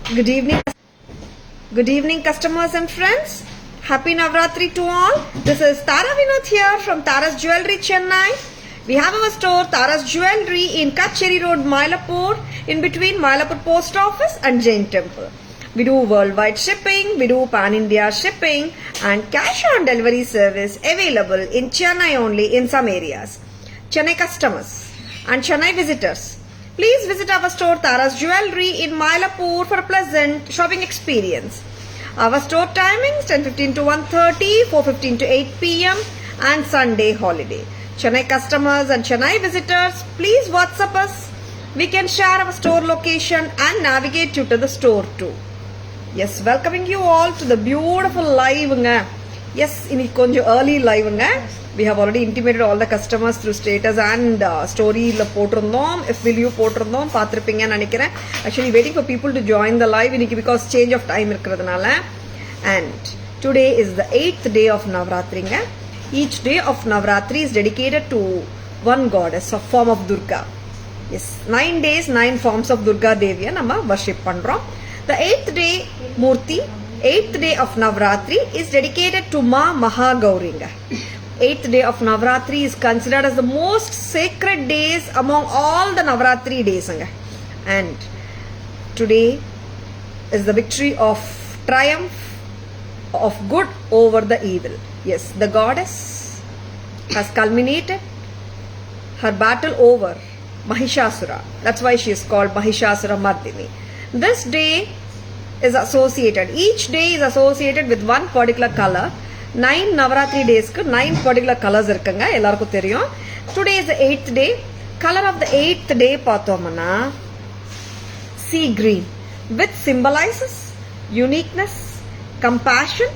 Good evening. Good evening, customers and friends. Happy Navratri to all. This is Tara Vinod here from Tara's Jewelry, Chennai. We have our store Tara's Jewelry in Kacheri Road, Mylapore, in between Mylapore Post Office and Jain Temple. We do worldwide shipping, we do pan-India shipping and cash on delivery service available in Chennai only in some areas. Chennai customers and Chennai visitors, please visit our store Tara's Jewelry in Mylapore for a pleasant shopping experience. Our store timings 10:15 to 1:30, 4:15 to 8 p.m. and Sunday holiday. Chennai customers and Chennai visitors, please WhatsApp us. We can share our store location and navigate you to the store too. Yes, welcoming you all to the beautiful live. Yes, இன்னைக்கு கொஞ்சம் early live. We have already intimated all the customers through status and storyல போட்டிருந்தோம். FVU போட்டிருந்தோம், பார்த்திருப்பீங்கன்னு நினைக்கிறேன். Actually waiting for people to join the live இன்னைக்கு because change of time இருக்கிறதுனால. And today is the 8th day of Navratri. Each day of Navratri is dedicated to one goddess of form of Durga. Yes, 9 days, 9 forms of Durga Deviya நம்ம worship பண்றோம். The 8th day Murti, 8th day of Navratri is dedicated to Ma Mahagauringa. 8th day of Navratri is considered as the most sacred days among all the Navratri days. And today is the victory of triumph of good over the evil. Yes, the goddess has culminated her battle over Mahishasura. That's why she is called Mahishasura Mardini. This day is associated, each day is associated with one particular color. 9 Navaratri days ku 9 particular colors irukanga, ellarukku theriyum. Today is the 8th day. Color of the 8th day pathomana sea green, which symbolizes uniqueness, compassion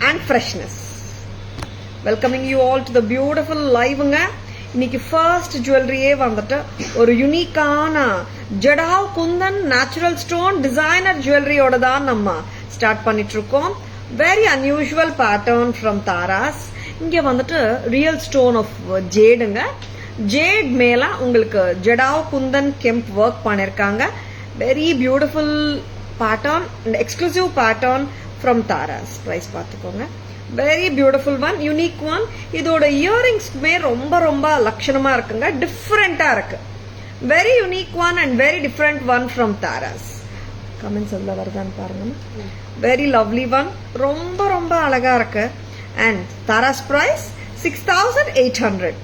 and freshness. Welcoming you all to the beautiful live. இன்னைக்கு first ஜுவல்லரியே வந்துட்டு ஒரு யூனிக்கான jadau kundan natural stone designer ஜுவல்லரியோட தான் நம்ம start பண்ணிட்டு இருக்கோம். Very unusual pattern from Taras. இங்க வந்துட்டு ரியல் ஸ்டோன் ஆஃப் ஜேடுங்க. ஜேட் மேல உங்களுக்கு ஜடாவ் குந்தன் கெம்ப் ஒர்க் பண்ணிருக்காங்க. Very beautiful pattern, exclusive pattern from Taras. Price பார்த்துக்கோங்க. Very beautiful one, unique one. இதோட இயரிங்ஸ்மே ரொம்ப ரொம்ப லட்சணமா இருக்குங்க, டிஃப்ரெண்டா இருக்கு. Very unique one and very different one from Tara's. Comments எல்லாம் வருதான்னு பாருங்க. வெரி லவ்லி ஒன், ரொம்ப ரொம்ப அழகா இருக்கு. And Tara's price 6,800.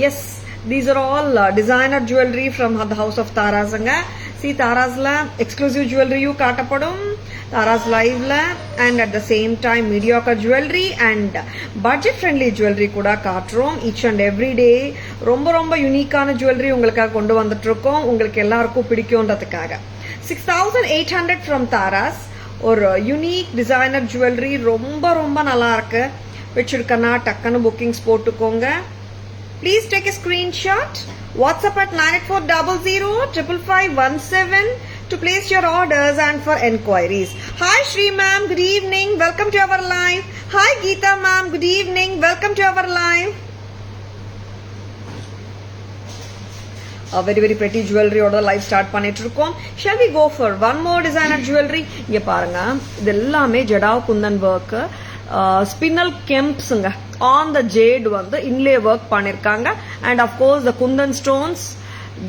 Yes, these are all designer jewelry from the house of Taras. See, Taras la exclusive jewelry you காட்டப்படும், Taras live la, and at the same time mediocre jewelry and budget friendly jewelry கூட காட்டுறோம். each and every day ரொம்ப ரொம்ப யூனிக்கான jewelry உங்களுக்காக கொண்டு வந்துட்டு இருக்கோம், உங்களுக்கு எல்லாருக்கும் பிடிக்கும்ன்றதுக்காக. 6,800 from Taras. ஒரு யூனிக் டிசைனர் ஜுவல்லரி, ரொம்ப ரொம்ப நல்லா இருக்கு. வச்சிருக்கனா டக்குன்னு புக்கிங்ஸ் போட்டுக்கோங்க. Please take a screenshot. WhatsApp at 9840055517 to place your orders and for enquiries. Hi Shri ma'am, good evening. Welcome to our live. Hi Geeta ma'am, good evening. Welcome to our live. A very very pretty jewelry order live start பண்ணிட்டு இருக்கோம். Shall we go for one more designer jewelry? இங்க பாருங்க, இது எல்லாமே jadau kundan work, spinel கெம்ப்ஸ்ங்க. on the jade வந்து inlay work பண்ணிருக்காங்க. and of course the kundan stones.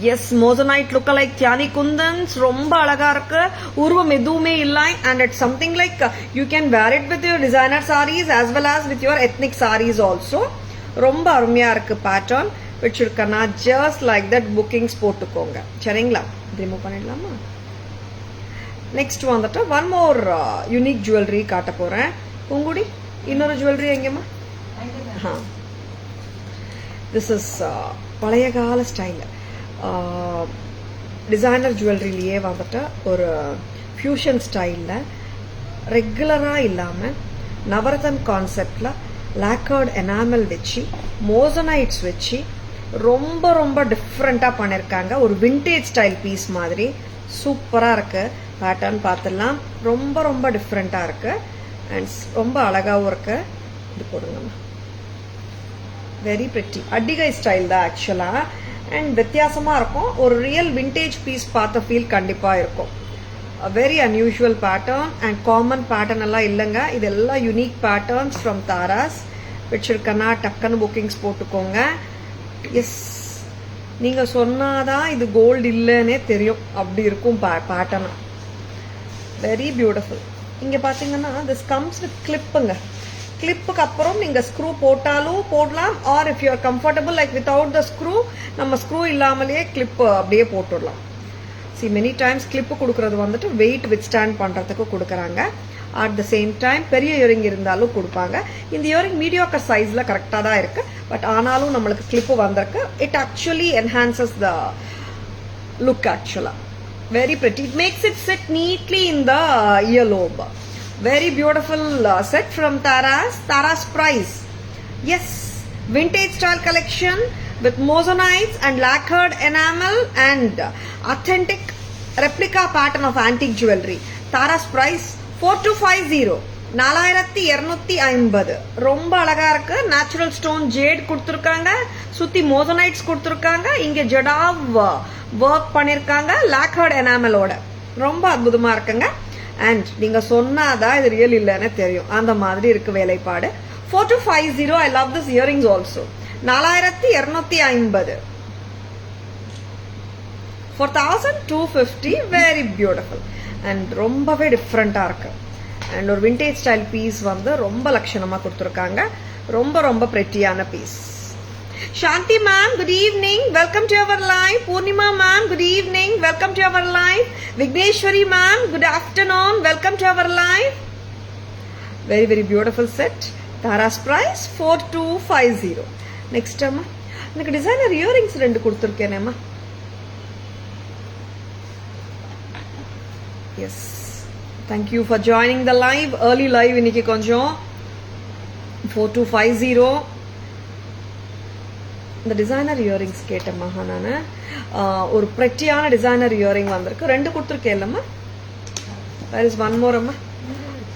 yes, moissanite look like Tyani kundans. ரொம்ப அழகா இருக்கு, உருவம் எதுவுமே இல்லை. and it's something like you can wear it with your designer sarees as well as with your ethnic sarees also. ரொம்ப அருமையா இருக்கு pattern. வச்சிருக்கனா just like that bookings போட்டுக்கோங்க. சரிங்களா, ரிமூவ் பண்ணிடலாமா? next வந்துட்டு one more unique jewelry காட்ட போறேன். பூங்குடி, இன்னொரு jewelry எங்கேம்மா? This is பழைய கால ஸ்டைல் டிசைனர் ஜுவல்லரிலேயே வந்துட்டு ஒரு ஃபியூஷன் ஸ்டைலில் ரெகுலராக இல்லாமல் நவரத்தன் கான்செப்டில் லாக்கர்ட் எனாமல் வச்சு மோசனைட்ஸ் வச்சு ரொம்ப ரொம்ப டிஃப்ரெண்ட்டாக பண்ணியிருக்காங்க. ஒரு விண்டேஜ் ஸ்டைல் பீஸ் மாதிரி சூப்பராக இருக்குது. பேட்டர்ன் பார்த்துடலாம், ரொம்ப ரொம்ப டிஃப்ரெண்ட்டாக இருக்குது அண்ட் ரொம்ப அழகாகவும் இருக்குது. இது போடுங்கம்மா, வெரி பிரிட்டி. அடிகை ஸ்டைல் தான் ஆக்சுவலாக அண்ட் வித்தியாசமாக இருக்கும். ஒரு ரியல் விண்டேஜ் பீஸ் பார்த்த ஃபீல் கண்டிப்பாக இருக்கும். Very unusual pattern and common pattern எல்லாம் இல்லைங்க. இதெல்லாம் யூனிக் பேட்டர்ன்ஸ் ஃப்ரம் தாராஸ். வச்சிருக்கனா டக்குன்னு புக்கிங்ஸ் போட்டுக்கோங்க. எஸ், நீங்கள் சொன்னாதான் இது கோல்டு இல்லைன்னே தெரியும், அப்படி இருக்கும் பேட்டர்னு. Very beautiful. இங்கே பார்த்தீங்கன்னா திஸ் கம்ஸ் வித் கிளிப்புங்க. கிளிப்புக்கு அப்புறம் நீங்கள் ஸ்க்ரூ போட்டாலும் போடலாம், or if you are comfortable like without the screw நம்ம ஸ்க்ரூ இல்லாமலேயே கிளிப்பு அப்படியே போட்டுடலாம். சி மெனி டைம்ஸ் கிளிப்பு கொடுக்குறது வந்துட்டு வெயிட் வித் ஸ்டாண்ட் பண்ணுறதுக்கு கொடுக்குறாங்க. அட் த சேம் டைம் பெரிய இயரிங் இருந்தாலும் கொடுப்பாங்க. இந்த இயரிங் மீடியோக்கர் சைஸில் கரெக்டாக தான் இருக்குது. பட் ஆனாலும் நம்மளுக்கு கிளிப்பு வந்திருக்கு. It actually enhances the look ஆக்சுவலாக. Very pretty. It makes it sit neatly in the earlobe. Very beautiful set from Taras. Taras price. Yes, vintage style collection with mosaics and lacquered enamel and authentic replica pattern of antique jewelry. Taras price 4250. 4250. ரொம்ப அழகா இருக்கு. Natural stone jade கொடுத்துருக்காங்க, சுத்தி மோசனைட்ஸ் கொடுத்துருக்காங்க, இங்க jadau work பண்ணிருக்காங்க லாக்கர்ட் எனாமலோட. ரொம்ப அற்புதமா இருக்குங்க. அண்ட் நீங்க சொன்னாதான் இது ரியல் இல்லைன்னு தெரியும், அந்த மாதிரி இருக்கு வேலைப்பாடு. 4250. ஐ love this earrings also. 4250. 4250. Very beautiful and ரொம்பவே டிஃப்ரெண்டா இருக்கு. அண்ட் ஒரு விண்டேஜ் ஸ்டைல் பீஸ் வந்து ரொம்ப லட்சணமா கொடுத்துருக்காங்க. ரொம்ப ரொம்ப பிரெட்டியான piece. Shanti ma'am, good evening. Welcome to our live. Purnima ma'am, good evening. Welcome to our live. Vigneshwari ma'am, good afternoon. Welcome to our live. Very very beautiful set. Tara's price 4250. Next amma, எனக்கு designer earrings 2 கொடுத்துருக்கேனேம்மா. Yes. Thank you for joining the live. Early live இன்னைக்கு கொஞ்சம். 4250. இந்த designer earrings கேட்டேம்மா நான். ஒரு ப்ரெட்டியான designer earring வந்திருக்கு. 2 கொடுத்துருக்கேன் இல்லைம்மா. Where is one more அம்மா,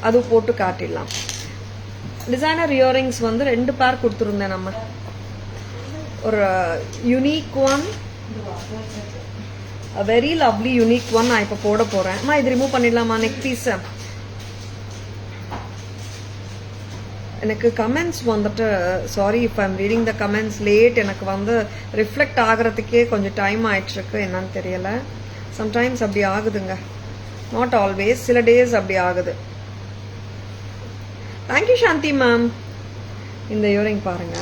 அது போட்டு காட்டிடலாம். டிசைனர் இயரிங்ஸ் வந்து 2 பேர் கொடுத்துருந்தேன் நம்ம. ஒரு unique one, very lovely unique one நான் இப்போ போட போறேன். அம்மா இது ரிமூவ் பண்ணிடலாமா நெக் பீஸ்? எனக்கு கமெண்ட்ஸ் வந்துட்டு, sorry if I'm reading the comments late, எனக்கு வந்து ரிஃப்ளெக்ட் ஆகிறதுக்கே கொஞ்சம் டைம் ஆயிட்டுருக்கு, என்னன்னு தெரியல. சம்டைம்ஸ் அப்படி ஆகுதுங்க, நாட் ஆல்வேஸ், சில டேஸ் அப்படி ஆகுது. Thank you Shanthi ma'am. இந்த இயரிங் பாருங்க.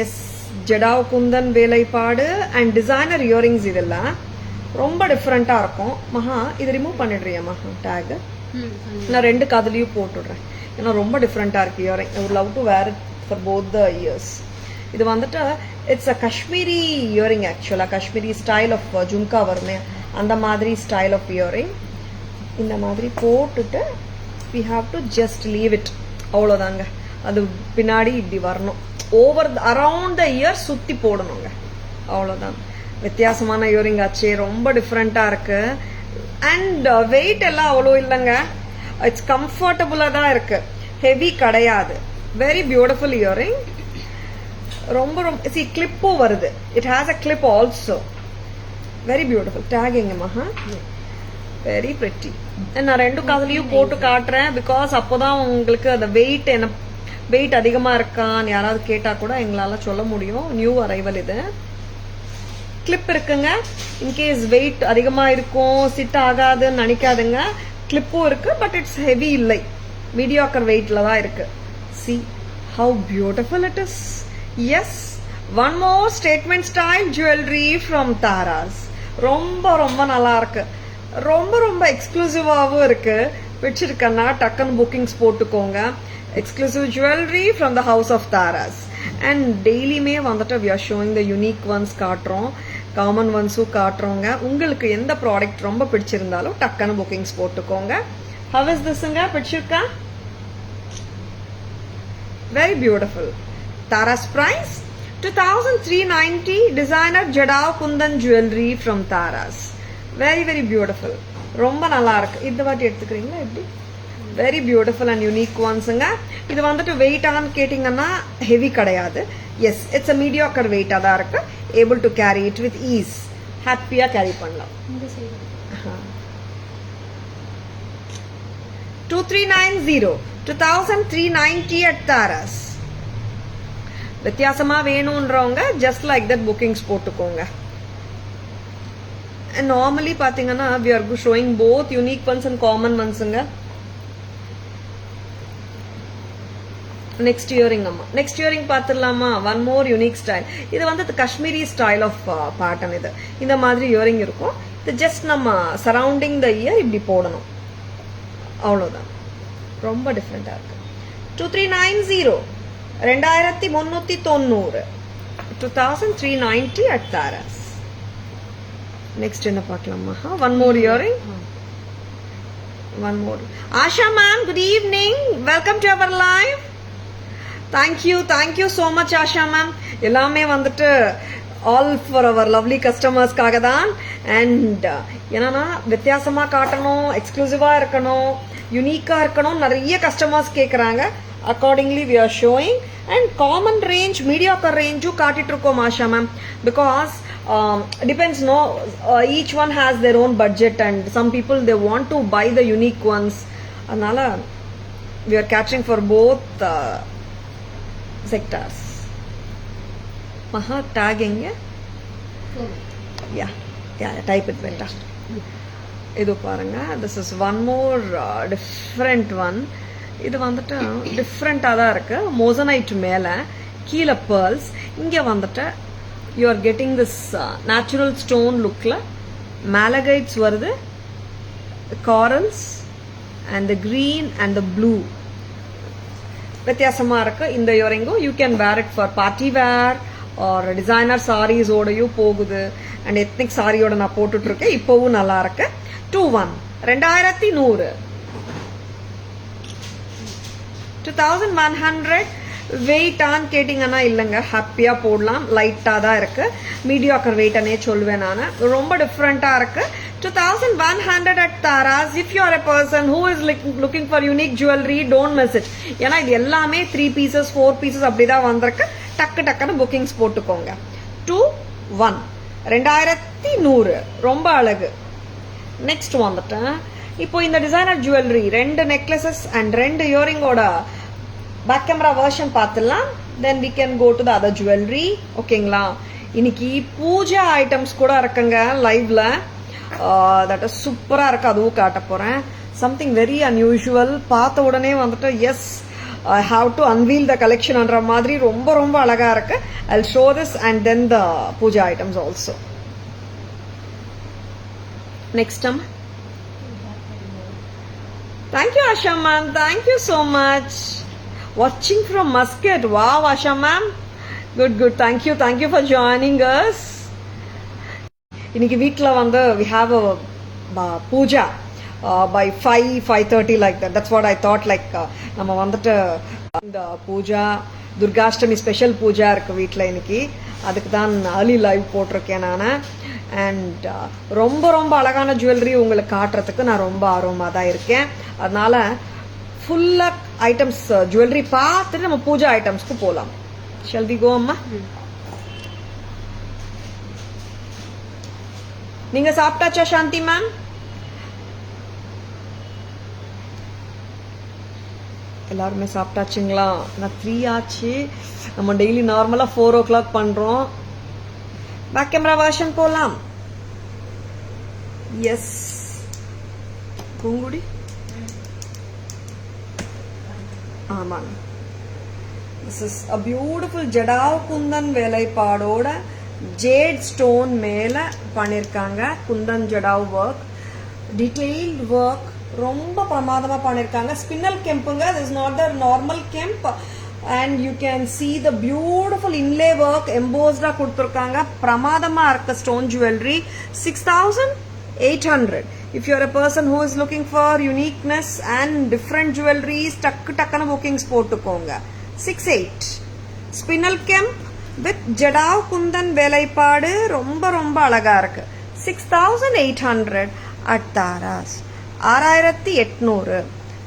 எஸ், ஜடாவ் குந்தன் வேலைப்பாடு அண்ட் டிசைனர் இயரிங்ஸ். இதெல்லாம் ரொம்ப டிஃப்ரெண்டா இருக்கும். மகா இது ரிமூவ் பண்ணிடுறியா மகா டேக்? நான் 2 காதுலையும் போட்டுடுறேன், ஏன்னா ரொம்ப டிஃப்ரெண்டா இருக்கு earring. I would love to wear it for both the ears. இது வந்துட்டு இட்ஸ் அ காஷ்மீரி இயரிங் ஆக்சுவலா. காஷ்மீரி ஸ்டைல் ஆஃப் ஜும்கா வருமே, அந்த மாதிரி ஸ்டைல் ஆஃப் இயரிங். இந்த மாதிரி போட்டுட்டு we have to just leave it. அவ்வளோதாங்க. அது பின்னாடி இப்படி வரணும், ஓவர் அரவுண்ட் த இயர் சுத்தி போடணுங்க, அவ்வளோதான். வித்தியாசமான இயரிங் ஆச்சு, ரொம்ப டிஃப்ரெண்டா இருக்கு. அண்ட் வெயிட் எல்லாம் அவ்வளோ இல்லைங்க, இட்ஸ் கம்ஃபர்டபுளா தான் இருக்கு, ஹெவி கிடையாது. Very beautiful earring. ரொம்ப ரொம்ப சி கிளிப்பும் வருது, it has a clip also. Very beautiful. Taking Maha, very pretty. நான் 2 காதுலையும் போட்டு காட்டுறேன், பிகாஸ் அப்போதான் உங்களுக்கு அந்த வெயிட் என்ன வெயிட் அதிகமா இருக்கான்னு யாராவது கேட்டா கூட எங்களால சொல்ல முடியும். நியூ அரைவல் இது. கிளிப் இருக்குங்க, இன்கேஸ் வெயிட் அதிகமா இருக்கும் சிட் ஆகாதுன்னு நினைக்காதுங்க. கிளிப்பும் இருக்கு, பட் இட்ஸ் ஹெவி இல்லை, மீடியாக்கர் வெயிட்ல தான் இருக்கு. See how beautiful it is. Yes, one more statement style jewellery from Taras. ரொம்ப ரொம்ப நல்லா இருக்கு, ரொம்ப ரொம்ப எக்ஸ்க்ளூசிவாகவும் இருக்கு. பிடிச்சிருக்கன்னா டக்குன்னு புக்கிங்ஸ் போட்டுக்கோங்க. Exclusive jewellery from the house of Taras. And டெய்லியுமே வந்துட்டு we are showing the unique ones காட்டுறோம், காமன் ஒன்ஸும் காட்டுறோங்க. உங்களுக்கு எந்த ப்ராடக்ட் ரொம்ப பிடிச்சிருந்தாலும் டக்குன்னு புக்கிங்ஸ் போட்டுக்கோங்க. ஹவ் இஸ் திஸ்ங்க, பிடிச்சிருக்கா? Very beautiful. Taras price 2390. Designer jadau kundan jewellery from Taras. Very very beautiful, ரொம்ப நல்லா இருக்கு. இந்த வாட்டி எடுத்துக்கிறீங்களா எப்படி? வெரி பியூட்டிஃபுல் அண்ட் யூனிக் ஒன்ஸுங்க. இது வந்துட்டு வெயிட்டான்னு கேட்டிங்கன்னா ஹெவி கிடையாது. எஸ், இட்ஸ் அ மீடியாக்கர் வெயிட்டாக தான் இருக்கு. Able to carry it with is, ஹாப்பியாக கேரி பண்ணலாம். 2390, 2390 at Taras. வித்தியாசமா வேணும்ன்றவங்க just like that bookings போட்டுக்கோங்க. And normally பாத்தீங்கன்னா we are showing both unique ones and common onesங்க. Next earring amma. Next earring பாத்துடலாமா? One more unique style. இது வந்து Kashmiri style of pattern இது. இந்த மாதிரி earring இருக்கும். இது just நம்ம surrounding the ear இப்படி போடணும். அவ்வளவுதான். ரொம்ப டிஃபரெண்டா இருக்கு. 2390, 2390, 2390 at Taras. Next என்ன பார்க்கலாமா? One more earring. One more. Asha ma'am, good evening. Welcome to our live. Thank you so much Asha ma'am. எல்லாமே வந்துட்டு all for our lovely customers காக தான். And என்னன்னா வித்தியாசமா காட்டணும், எக்ஸ்க்ளூசிவா இருக்கணும், யூனிக்கா இருக்கணும், நிறைய கஸ்டமர்ஸ் கேக்குறாங்க. Accordingly we are showing. And common range, mediocre range காட்டிட்டு இருக்கோம் Asha ma'am. Because depends, no, each one has their own budget and some people they want to buy the unique ones. அதனால we are catching for both sectors. Maha tagging, yeah, type it better. Idu paranga, this is one more different one. இது வந்துட்டு டிஃப்ரெண்டா தான் இருக்கு. Moissanite மேல கீழே pearls, இங்க வந்துட்டு you are getting this natural stone lookல malagites வருது, corals and the green and the blue. வித்தியாசமா இருக்கு இந்த earring. You can wear it for party wear or designer sarees ஓடயும் போகுது. and ethnic saree ஓட நான் போட்டுட்டு இருக்கேன். இப்போவும் நல்லா இருக்கு. 2100, 2100 வெயிட் ஆன் கேட்டிங்கன்னா இல்லைங்க, ஹாப்பியா போடலாம். லைட்டா தான் இருக்கு, மீடியாக்கர் வெயிட்னே சொல்வேன் நான். ரொம்ப டிஃப்ரெண்டா இருக்கு. 2100 at Taras. If you are a person who is looking for unique jewelry, don't miss it. ஏன்னா இது எல்லாமே 3 pieces 4 pieces அப்படிதான் வந்திருக்கு. டக்குன்னு புக்கிங்ஸ் போட்டுக்கோங்க. 2100 ரொம்ப அழகு. நெக்ஸ்ட் வந்துட்டு இப்போ இந்த டிசைனர் ஜுவல்லரி 2 நெக்லசஸ் அண்ட் 2 இயரிங்கோட பேக் கேமரா வெர்ஷன் பார்த்துடலாம். Then we can go to the other jewelry. ஓகேங்களா? இன்னைக்கு பூஜா ஐட்டம்ஸ் கூட இருக்குங்க லைவ்ல. தட் இஸ் சூப்பரா இருக்கு, அதுவும் காட்ட போறேன். Something very unusual. பார்த்த உடனே வந்துட்டு yes I have to unveil the கலெக்ஷன்ன்ற மாதிரி ரொம்ப ரொம்ப அழகா இருக்கு. I'll show this and then the puja items also. Next time. Thank you Asha ma'am, thank you so much. Watching from Muscat. Wow Asha ma'am, good. Thank you for joining us. இன்னைக்கு வீட்ல வந்து we have a puja by 5:30 like that. That's what I thought. like நம்ம வந்துட்டு இந்த Pooja Durgashtami special Pooja இருக்கு வீட்ல இன்னைக்கு. அதுக்கு தான் early live போட்டிருக்கேன் நான். அண்ட் ரொம்ப ரொம்ப அழகான ஜுவல்லரி உங்களுக்கு காட்டுறதுக்கு நான் ரொம்ப ஆர்வமாக தான் இருக்கேன். அதனால ஃபுல்லா ஐட்டம்ஸ் ஜுவல்லரி பார்த்துட்டு நம்ம பூஜா ஐட்டம்ஸ்க்கு போகலாம். ஷல் வி கோ அம்மா? நீங்க சாப்பிட்டாச்சா சாந்தி மேம்? எல்லாருமே சாப்பிட்டாச்சுங்களா? நான் 3 ஆச்சு. நம்ம டெய்லி நார்மலா 4 o'clock பண்றோம். பேக் கேமரா வெர்ஷன் போலாம். எஸ் பூங்குடி, ஆமாங்க. This is a beautiful jadau kundan வேலைப்பாடோட ஜேட் ஸ்டோன் மேல பண்ணிருக்காங்க. Kundan jadau work, detailed work ரொம்ப பிரமாதமா பண்ணிருக்காங்க. ஸ்பின்னல் கெம்புங்க, this is not the normal kemp. and you can see the beautiful inlay work embossed கொடுத்திருக்காங்க. பிரமாதமா இருக்க stone jewelry. 6800. if you are a person who is looking for uniqueness and different jewelries, டக்குன்னு bookings போட்டுக்கோங்க. 68 spinal kemp with jadau Kundan வேலைப்பாடு ரொம்ப ரொம்ப அழகா இருக்கு. 6800 at Taras. 6800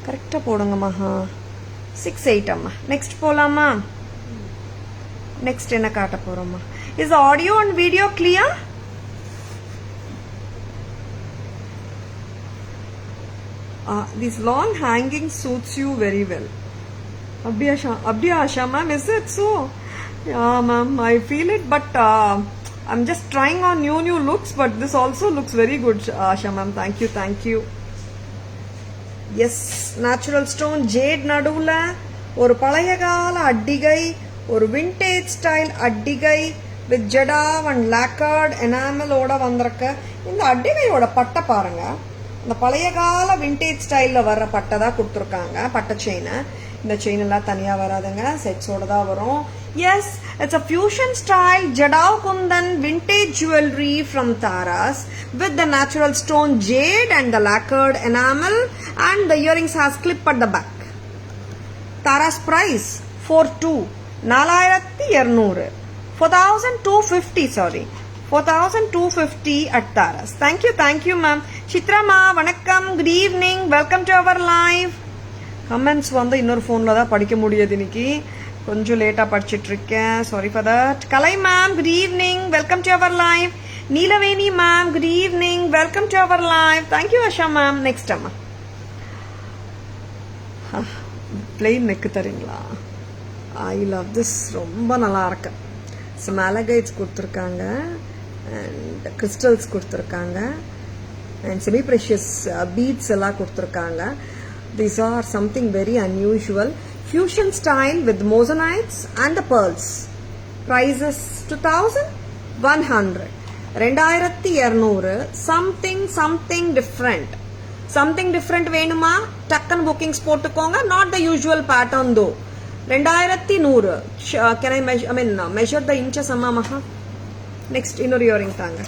கரெக்டா போடுங்க மகா. 68 அம்மா. நெக்ஸ்ட் போலாமா? நெக்ஸ்ட் என்ன காட்ட போறோம்மா? Is audio and video clear? This long hanging suits you very well. Abdiya Asha ma'am, is it so? Yeah ma'am, I feel it, but I'm just trying on new looks, but this also looks very good, Asha ma'am. Thank you. Yes, natural stone jade naduvla ஒரு பழைய கால அட்டிகை, ஒரு vintage style அட்டிகை with Jata and லாக்கர்ட் எனாமலோட வந்திருக்க. இந்த அட்டிகையோட பட்டை பாருங்க, இந்த பழைய கால விண்டேஜ் ஸ்டைலில் வர்ற பட்டை தான் கொடுத்துருக்காங்க. பட்டை செயின், இந்த செயின் எல்லாம் தனியாக வராதுங்க, செட்ஸோட தான் வரும். Yes, it's a fusion style Jadao Kundan vintage jewelry from Taras with the natural stone jade and the lacquered enamel, and the earrings has clip at the back. Taras price 42,200 4,250 sorry 4,250 at Taras. Thank you ma'am. Chitra ma vanakkam, good evening, welcome to our live. Comments வந்து இன்னொரு ஃபோனில் தான் படிக்க முடியாது இன்னைக்கு, கொஞ்சம் லேட்டாக படிச்சுட்டு இருக்கேன், sorry for that. Kalai ma'am good evening, welcome to our live. Neelaveni ma'am good evening, welcome to our live. Thank you Asha ma'am. Next அம்மா பிளெயின் நெக்கு தரீங்களா? ஐ லவ் திஸ், ரொம்ப நல்லா இருக்கு. மேலகைட்ஸ் கொடுத்துருக்காங்க அண்ட் கிறிஸ்டல்ஸ் கொடுத்துருக்காங்க அண்ட் செமி ப்ரெஷியஸ் பீட்ஸ் எல்லாம் கொடுத்துருக்காங்க. These are something very unusual. Fusion style with mosaics and the pearls. Prices 2,100. 2,200. Something different. Something different வேணுமா? டக்கன் bookings போட்டுக்கோங்க. Not the usual pattern though. 2,100. Can I measure the inches amma maha? Next இன்னொரு earring தாங்க.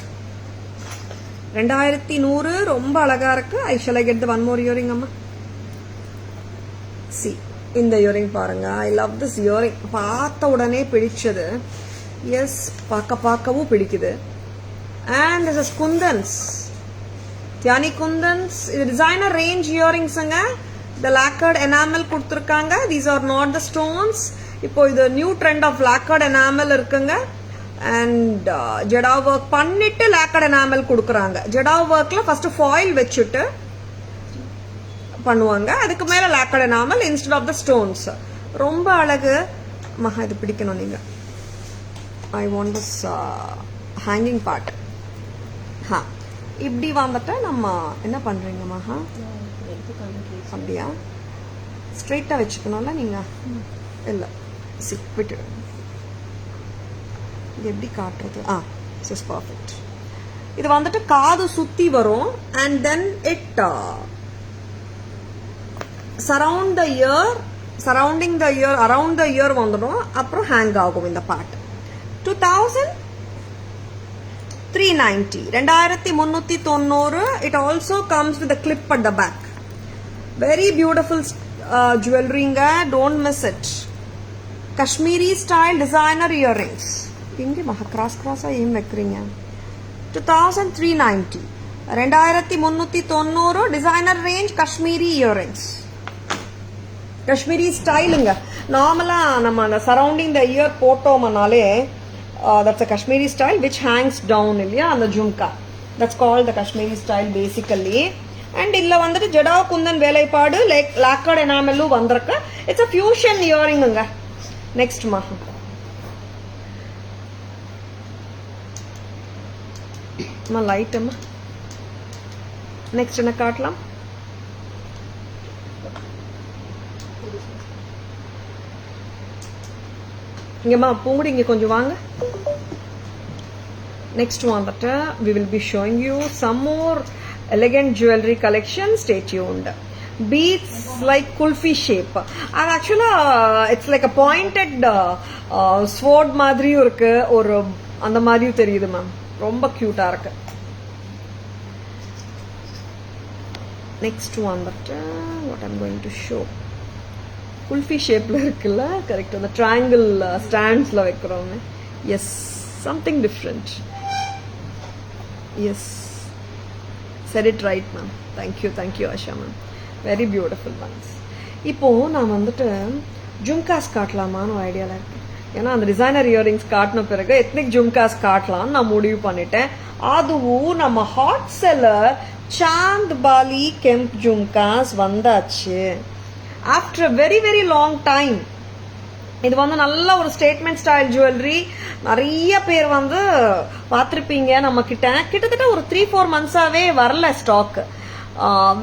2,100 ரொம்ப அழகா இருக்கு. Shall I get the one more earring amma? See, இந்த earring பாருங்க. ஐ love this earring, பார்த்த உடனே பிடிச்சது. எஸ், பார்க்கவும் பிடிக்குது. அண்ட் திஸ் இஸ் குந்தன்ஸ், தியானி குந்தன்ஸ். இது டிசைனர் ரேஞ்ச் இயரிங்ஸுங்க. இந்த லாக்கர்ட் எனாமல் கொடுத்துருக்காங்க. These are not the stones. இப்போ இது new trend of lacquered enamel இருக்குங்க. அண்ட் ஜெடா ஒர்க் பண்ணிட்டு லாக்கர்ட் எனாமல் கொடுக்குறாங்க. ஜெடா ஒர்க்ல ஃபர்ஸ்ட் ஃபாயில் வச்சுட்டு பண்ணுவாங்க, அதுக்கு மேல lacquered enamel instead of the stones. ரொம்ப அழகு மகா. இது பிடிக்கணும் நீங்க. I want this hanging part. இப்படி வந்துட்டு நம்ம என்ன பண்றீங்க மகா? அப்படியா ஸ்ட்ரெயிட்டா வச்சுக்கணும்ல நீங்க? இல்ல விட்டுடு. இது எப்படி காட்டுறது? This is perfect. இது வந்துட்டு காது சுத்தி வரும் and then it surrounding the ear around the ear வந்துடும். அப்புறம் ஹேங் ஆகும் இந்த part. 2,390. 2,390. It also comes with a clip at the back. Very beautiful jewelry. Don't miss it. Kashmiri style designer earrings. இங்க மகா கிராஸ் ஏன் வைக்கிறீங்க? 2,390. 2,390 designer range Kashmiri earrings. Kashmiri ஸ்டைலுங்க. நார்மலா நம்ம அந்த சரௌண்டிங் த இயர் போட்டோம்னாலே that's a Kashmiri style which hangs down இல்லையா, அந்த jhumka. That's called the Kashmiri style basically. And இதுல வந்துட்டு ஜடா குந்தன் வேலைப்பாடு லாக்கர்ட் எனாமலும் வந்திருக்கு. இட்ஸ் அ ஃபியூஷன் இயரிங்குங்க. நெக்ஸ்ட் மகா லைட் அம்மா. நெக்ஸ்ட் என்ன காட்டலாம்? இங்கம்மா பூங்குடி இங்க கொஞ்சம் வாங்க. நெக்ஸ்ட் வந்துட்டு we will be showing you some more elegant jewelry collection. Stay tuned. Beads like kulfi shape. And actually it's like a pointed sword மாதிரியும் இருக்கு, ஒரு அந்த மாதிரியும் தெரியுது மேம். ரொம்ப கியூட்டா இருக்கு. நெக்ஸ்ட் வந்துட்டு what I'm going to show. Kulfi ஷேப்ல இருக்குல்ல, கரெக்ட். அந்த ட்ரையாங்கிள் ஸ்டாண்ட்ஸ்ல வைக்கிறோம். Yes, something different. Yes, said it right ma'am. Thank you Asha ma'am. Very beautiful ones. இப்போ நான் வந்துட்டு ஜும்காஸ் காட்டலாமான்னு ஒரு ஐடியால இருக்கேன். ஏன்னா அந்த டிசைனர் இயரிங்ஸ் காட்டின பிறகு எத்னிக் ஜும்காஸ் காட்டலாம்னு நான் முடிவு பண்ணிட்டேன். அதுவும் நம்ம hot seller chand poly kemp jhumkas வந்தாச்சு. After very very long time. இது வந்து நல்ல ஒரு ஸ்டேட்மெண்ட் ஸ்டைல் ஜுவல்லரி. நிறைய பேர் வந்து பார்த்துருப்பீங்க நம்ம கிட்டத்தட்ட ஒரு 3-4 மந்த்ஸாவே வரல stock.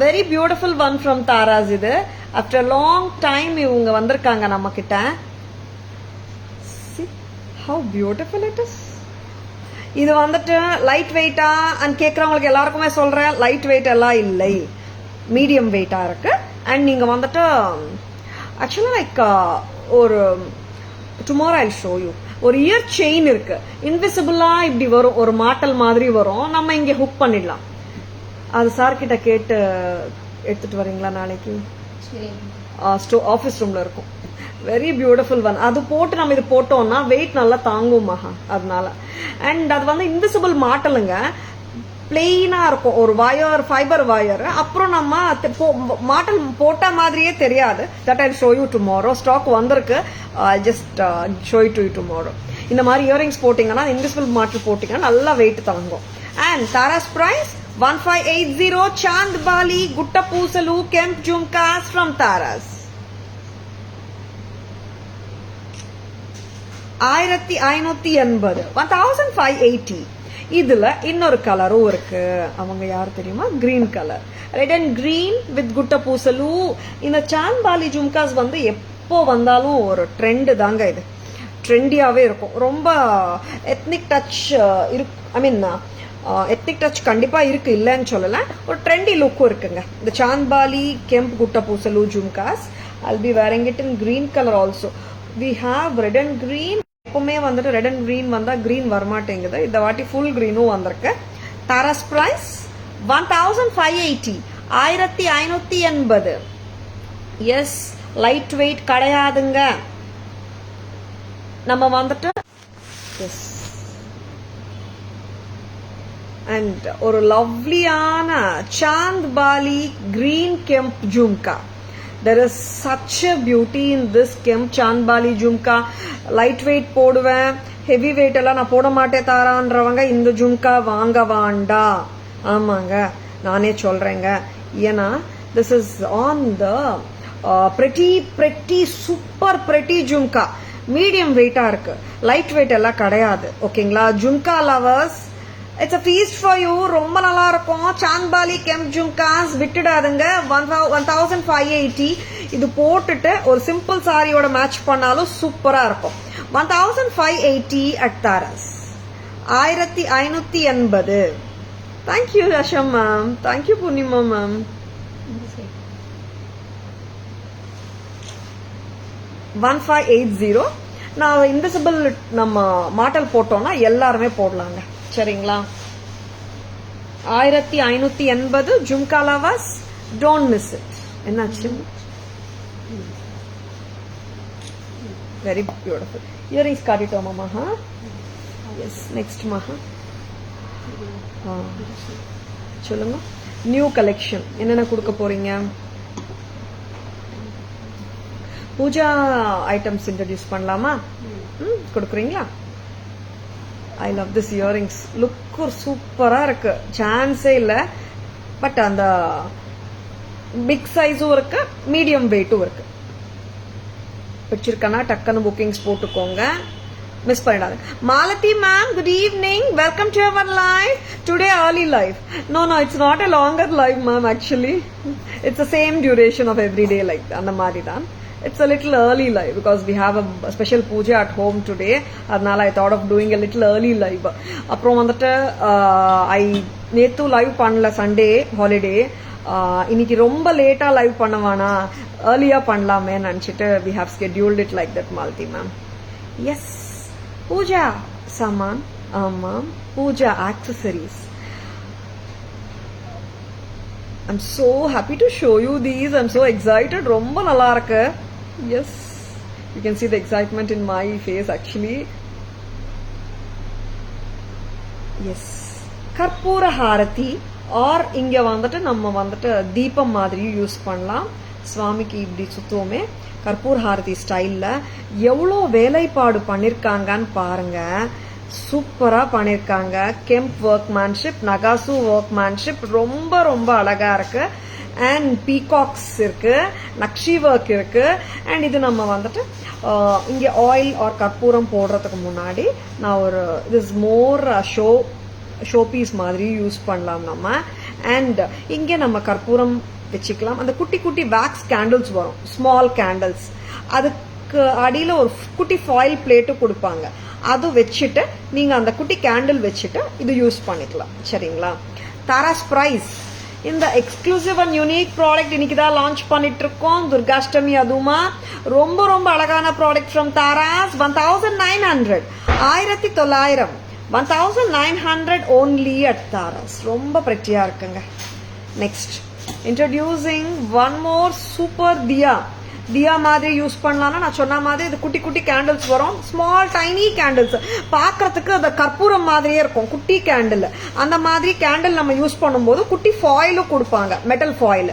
Very beautiful one from Taras. இது ஆஃப்டர் லாங் டைம் இவங்க வந்திருக்காங்க நம்ம கிட்ட. How beautiful it is. இது வந்துட்டு லைட் வெயிட்டா அண்ட் கேட்குறவங்களுக்கு எல்லாருக்குமே சொல்றேன், லைட் வெயிட் எல்லாம் இல்லை, மீடியம் வெயிட்டா இருக்கு. அண்ட் நீங்க வந்துட்டு ஆக்சுவலா லைக் ஒரு டுமாரோ ஐ ஷோ யூ ஒரு இயர் செயின் இருக்கு, இன்விசிபிளா இப்படி வரும், ஒரு மாட்டல் மாதிரி வரும், நம்ம இங்க ஹுக் பண்ணிடலாம். அது சார் கிட்ட கேட்டு எடுத்துட்டு வரீங்களா நாளைக்கு? ஆஃபீஸ் ரூம்ல இருக்கும். Very beautiful one. அது போட்டு நம்ம இது போட்டோம்னா வெயிட் நல்லா தாங்கும் மகா. அதனால அண்ட் அது வந்து இன்விசிபிள் மாட்டலுங்க, பிளெயினா இருக்கும், ஒரு வயர், ஃபைபர் வயர். அப்புறம் நம்ம மாட்டல் போட்ட மாதிரியே தெரியாது. That I show you tomorrow. Stock வந்திருக்கு, just show you to you tomorrow. இந்த மாதிரி இயரிங்ஸ் போட்டீங்கன்னா, இன்விசிபிள் மாட்டல் போட்டீங்கன்னா நல்லா வெயிட் தாங்கும். And Tara's price 1580 Chand Bali Gutta Pusalu Kemp jhumkas from Taras. 1580 1580. இதுல இன்னொரு கலரும் இருக்கு. அவங்க யாரு தெரியுமா? Green colour, red and green with Gutta Pusalu. இந்த சாந்த் பாலி ஜும்காஸ் வந்து எப்போ வந்தாலும் ஒரு ட்ரெண்ட் தாங்க. இது ட்ரெண்டியாவே இருக்கும். ரொம்ப எத்னிக் டச் இருக்கு. ஐ மீன் எத்னிக் டச் கண்டிப்பா இருக்கு, இல்லைன்னு சொல்லல. ஒரு ட்ரெண்டி லுக்கும் இருக்குங்க இந்த சாந்த் பாலி கெம்ப் குட்ட பூசலு jhumkas. I'll be wearing it in green color also. We have red and green. எப்பவுமே வந்துட்டு ரெட் அண்ட் கிரீன் வந்தா கிரீன் வரமாட்டேங்குது. இந்த வாட்டி ஃபுல் கிரீனும் வந்திருக்கு. Taras price 1580 1580. Yes, light weight கிடையாதுங்க. நம்ம வந்துட்டு எஸ் அண்ட் ஒரு லவ்லியான chand bali green kemp jhumka. There is such a beauty in this Kemp Chand Bali Jhumka. Light weight போடுவேன், ஹெவி வெயிட் எல்லாம் நான் போட மாட்டேன் தாரான்றவங்க இந்த ஜும்கா வாங்க வாண்டா. ஆமாங்க, நானே சொல்றேங்க. ஏன்னா this is on the pretty super pretty jhumka. Medium வெயிட்டா இருக்கு, லைட் வெயிட் எல்லாம் கிடையாது. ஓகேங்களா? Jhumka lovers, it's a feast for you. ரொம்ப நல்லா இருக்கும். சாந்த் பாலி கெம்ப் ஜும்காஸ் விட்டுடாதுங்க. 1580. இது போட்டுட்டு ஒரு சிம்பிள் சாரியோட மேட்ச் பண்ணாலும் சூப்பரா இருக்கும். 1580 at Taras. 1580. Thank you Rasham ma'am, thank you Poornima ma'am. 1580. நான் இன்விசிபிள் நம்ம மாட்டல் போட்டோம்னா எல்லாருமே போடலாங்க. சரிங்களா? 1580 jhumka lovers, don't miss it. என்னாச்சு? வெரி பியூட்டிஃபுல் இயரிங்ஸ் காட்டிட்டோமா மகா? எஸ், நெக்ஸ்ட் மகா சொல்லுங்க. நியூ கலெக்ஷன் என்னென்ன கொடுக்க போறீங்க? பூஜா ஐட்டம்ஸ் இன்ட்ரடியூஸ் பண்ணலாமா? கொடுக்குறீங்களா? ஐ லவ் திஸ் இயரிங்ஸ். லுக் சூப்பரா இருக்கு, சான்ஸே இல்ல. பட் அந்த பிக் சைஸும் இருக்கு, மீடியம் வெயிட்டும் இருக்கு. பிடிச்சிருக்கனா டக்குன்னு புக்கிங்ஸ் போட்டுக்கோங்க, மிஸ் பண்ணிடாது. Malathi ma'am, good evening, welcome to our live. Today early live. No, it's not a longer live ma'am. Actually it's the same duration of every day, like அந்த மாதிரி தான். It's a little early live because we have a special puja at home today. Adnala I thought of doing a little early live. Aprom vandata I nethu live pannala, Sunday holiday. Iniki romba late live pannavana, earlier pannalame nanchittu we have scheduled it like that, Malti ma'am. Yes, puja saman, ma'am, puja accessories. I'm so happy to show you these. I'm so excited. Romba nalla irukku. Yes, you can see the excitement in my face actually. Yes, கற்பூர aarti R இங்க வந்துட்டு நம்ம வந்துட்டு தீபம் மாதிரி use பண்ணலாம். சுவாமிக்கு இப்படி சுத்துவோமே கற்பூர ஹாரதி ஸ்டைல்ல. எவ்வளோ வேலைப்பாடு பண்ணிருக்காங்கன்னு பாருங்க. சூப்பரா பண்ணிருக்காங்க. கெம்ப் ஒர்க்மேன்ஷிப், நகாசு ஒர்க்மேன்ஷிப் ரொம்ப ரொம்ப அழகா இருக்கு. அண்ட் பீகாக்ஸ் இருக்கு, நக்ஷி ஒர்க் இருக்கு. அண்ட் இது நம்ம வந்துட்டு இங்க ஆயில் ஆர் கற்பூரம் போடுறதுக்கு முன்னாடி நான் ஒரு திஸ் மோர் ஷோ பீஸ் மாதிரி யூஸ் பண்ணலாம் நம்ம. அண்ட் இங்க நம்ம கற்பூரம் வச்சுக்கலாம். அந்த குட்டி குட்டி வேக்ஸ் கேண்டில்ஸ் வரும், ஸ்மால் கேண்டில்ஸ். அதுக்கு அடியில ஒரு குட்டி ஃபாயில் பிளேட்டும் கொடுப்பாங்க. அது வச்சுட்டு நீங்க அந்த குட்டி கேண்டில் வச்சுட்டு இது யூஸ் பண்ணிக்கலாம். சரிங்களா? தாராஸ் பிரைஸ் இந்த எக்ஸ்க்ளூசிவ் அண்ட் யூனிக் ப்ராடக்ட் இன்னைக்கு தான் லான்ச் பண்ணிட்டு இருக்கோம். துர்காஷ்டமி அதுமா ரொம்ப ரொம்ப அழகான product from Taras. 1900 1900 1900 only at Taras. ரொம்ப பிரெட்டியா இருக்குங்க. Next introducing one more super diya மாதிரி யூஸ் பண்ணலாம்னா நான் சொன்ன மாதிரி இது குட்டி குட்டி கேண்டில்ஸ் வரும், ஸ்மால் டைனி கேண்டில்ஸ். பாக்குறதுக்கு அந்த கற்பூரம் மாதிரியே இருக்கும், குட்டி கேண்டில். அந்த மாதிரி கேண்டில் நம்ம யூஸ் பண்ணும்போது குட்டி ஃபாயிலும் கொடுப்பாங்க, மெட்டல் ஃபாயில்.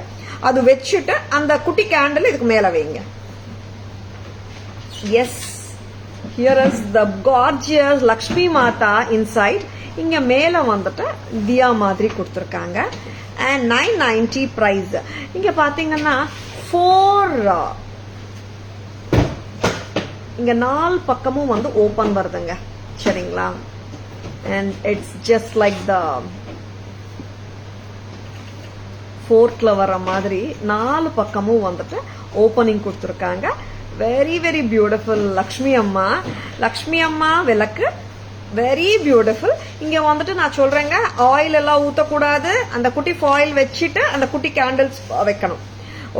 அது வச்சுட்டு அந்த குட்டி கேண்டில் இதுக்கு மேல வைங்க. Yes, here is the gorgeous Lakshmi Mata inside. இங்க மேல வந்துட்டு தியா மாதிரி கொடுத்துருக்காங்க. And 990 price. இங்க பாத்தீங்கன்னா 4 இங்க 4 பக்கமும் வந்து ஓபன் வருதுங்க. சரிங்களா? And it's just like the ஃபோர்க்ல வர மாதிரி 4 பக்கமும் வந்துட்டு ஓபனிங் கொடுத்துருக்காங்க. Very very beautiful. லக்ஷ்மி அம்மா விளக்கு வெரி பியூட்டிஃபுல். இங்க வந்துட்டு நான் சொல்றேங்க, ஆயில் எல்லாம் ஊத்தக்கூடாது. அந்த குட்டி ஃபாயில் வச்சுட்டு அந்த குட்டி கேண்டில்ஸ் வைக்கணும்.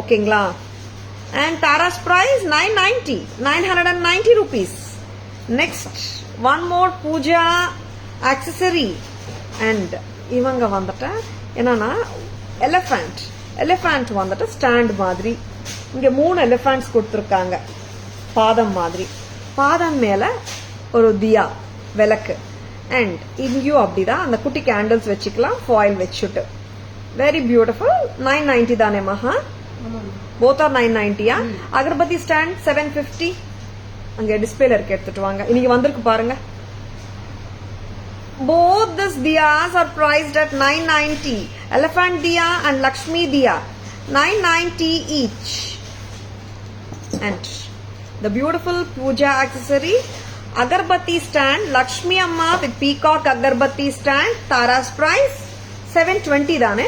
ஓகேங்களா? and Tara's price 990 rupees. Next one more puja accessory. and இவங்க வந்துட்டு என்னன்னா எலிஃபண்ட் வந்துட்டு ஸ்டாண்ட் மாதிரி. இங்க 3 எலிஃபண்ட்ஸ் கொடுத்துருக்காங்க, பாதம் மாதிரி. பாதம் மேல ஒரு தியா விளக்கு. அண்ட் இங்கேயும் அப்படிதான் அந்த குட்டி கேண்டில்ஸ் வச்சுக்கலாம், ஃபாயில் வச்சுட்டு. Very beautiful. 990 தானே மகா? both are 990. அகர்பத்தி ஸ்டாண்ட் 750. அங்க டிஸ்பிளேல இருக்கு, எடுத்துட்டு வாங்க. இன்னைக்கு வந்திருக்கு பாருங்க. both this diyas are priced at 990. elephant diya and Lakshmi diya 990 each. and the beautiful puja accessory agarbatti stand, Lakshmi amma with peacock agarbatti stand. Tara's price 720 தானே?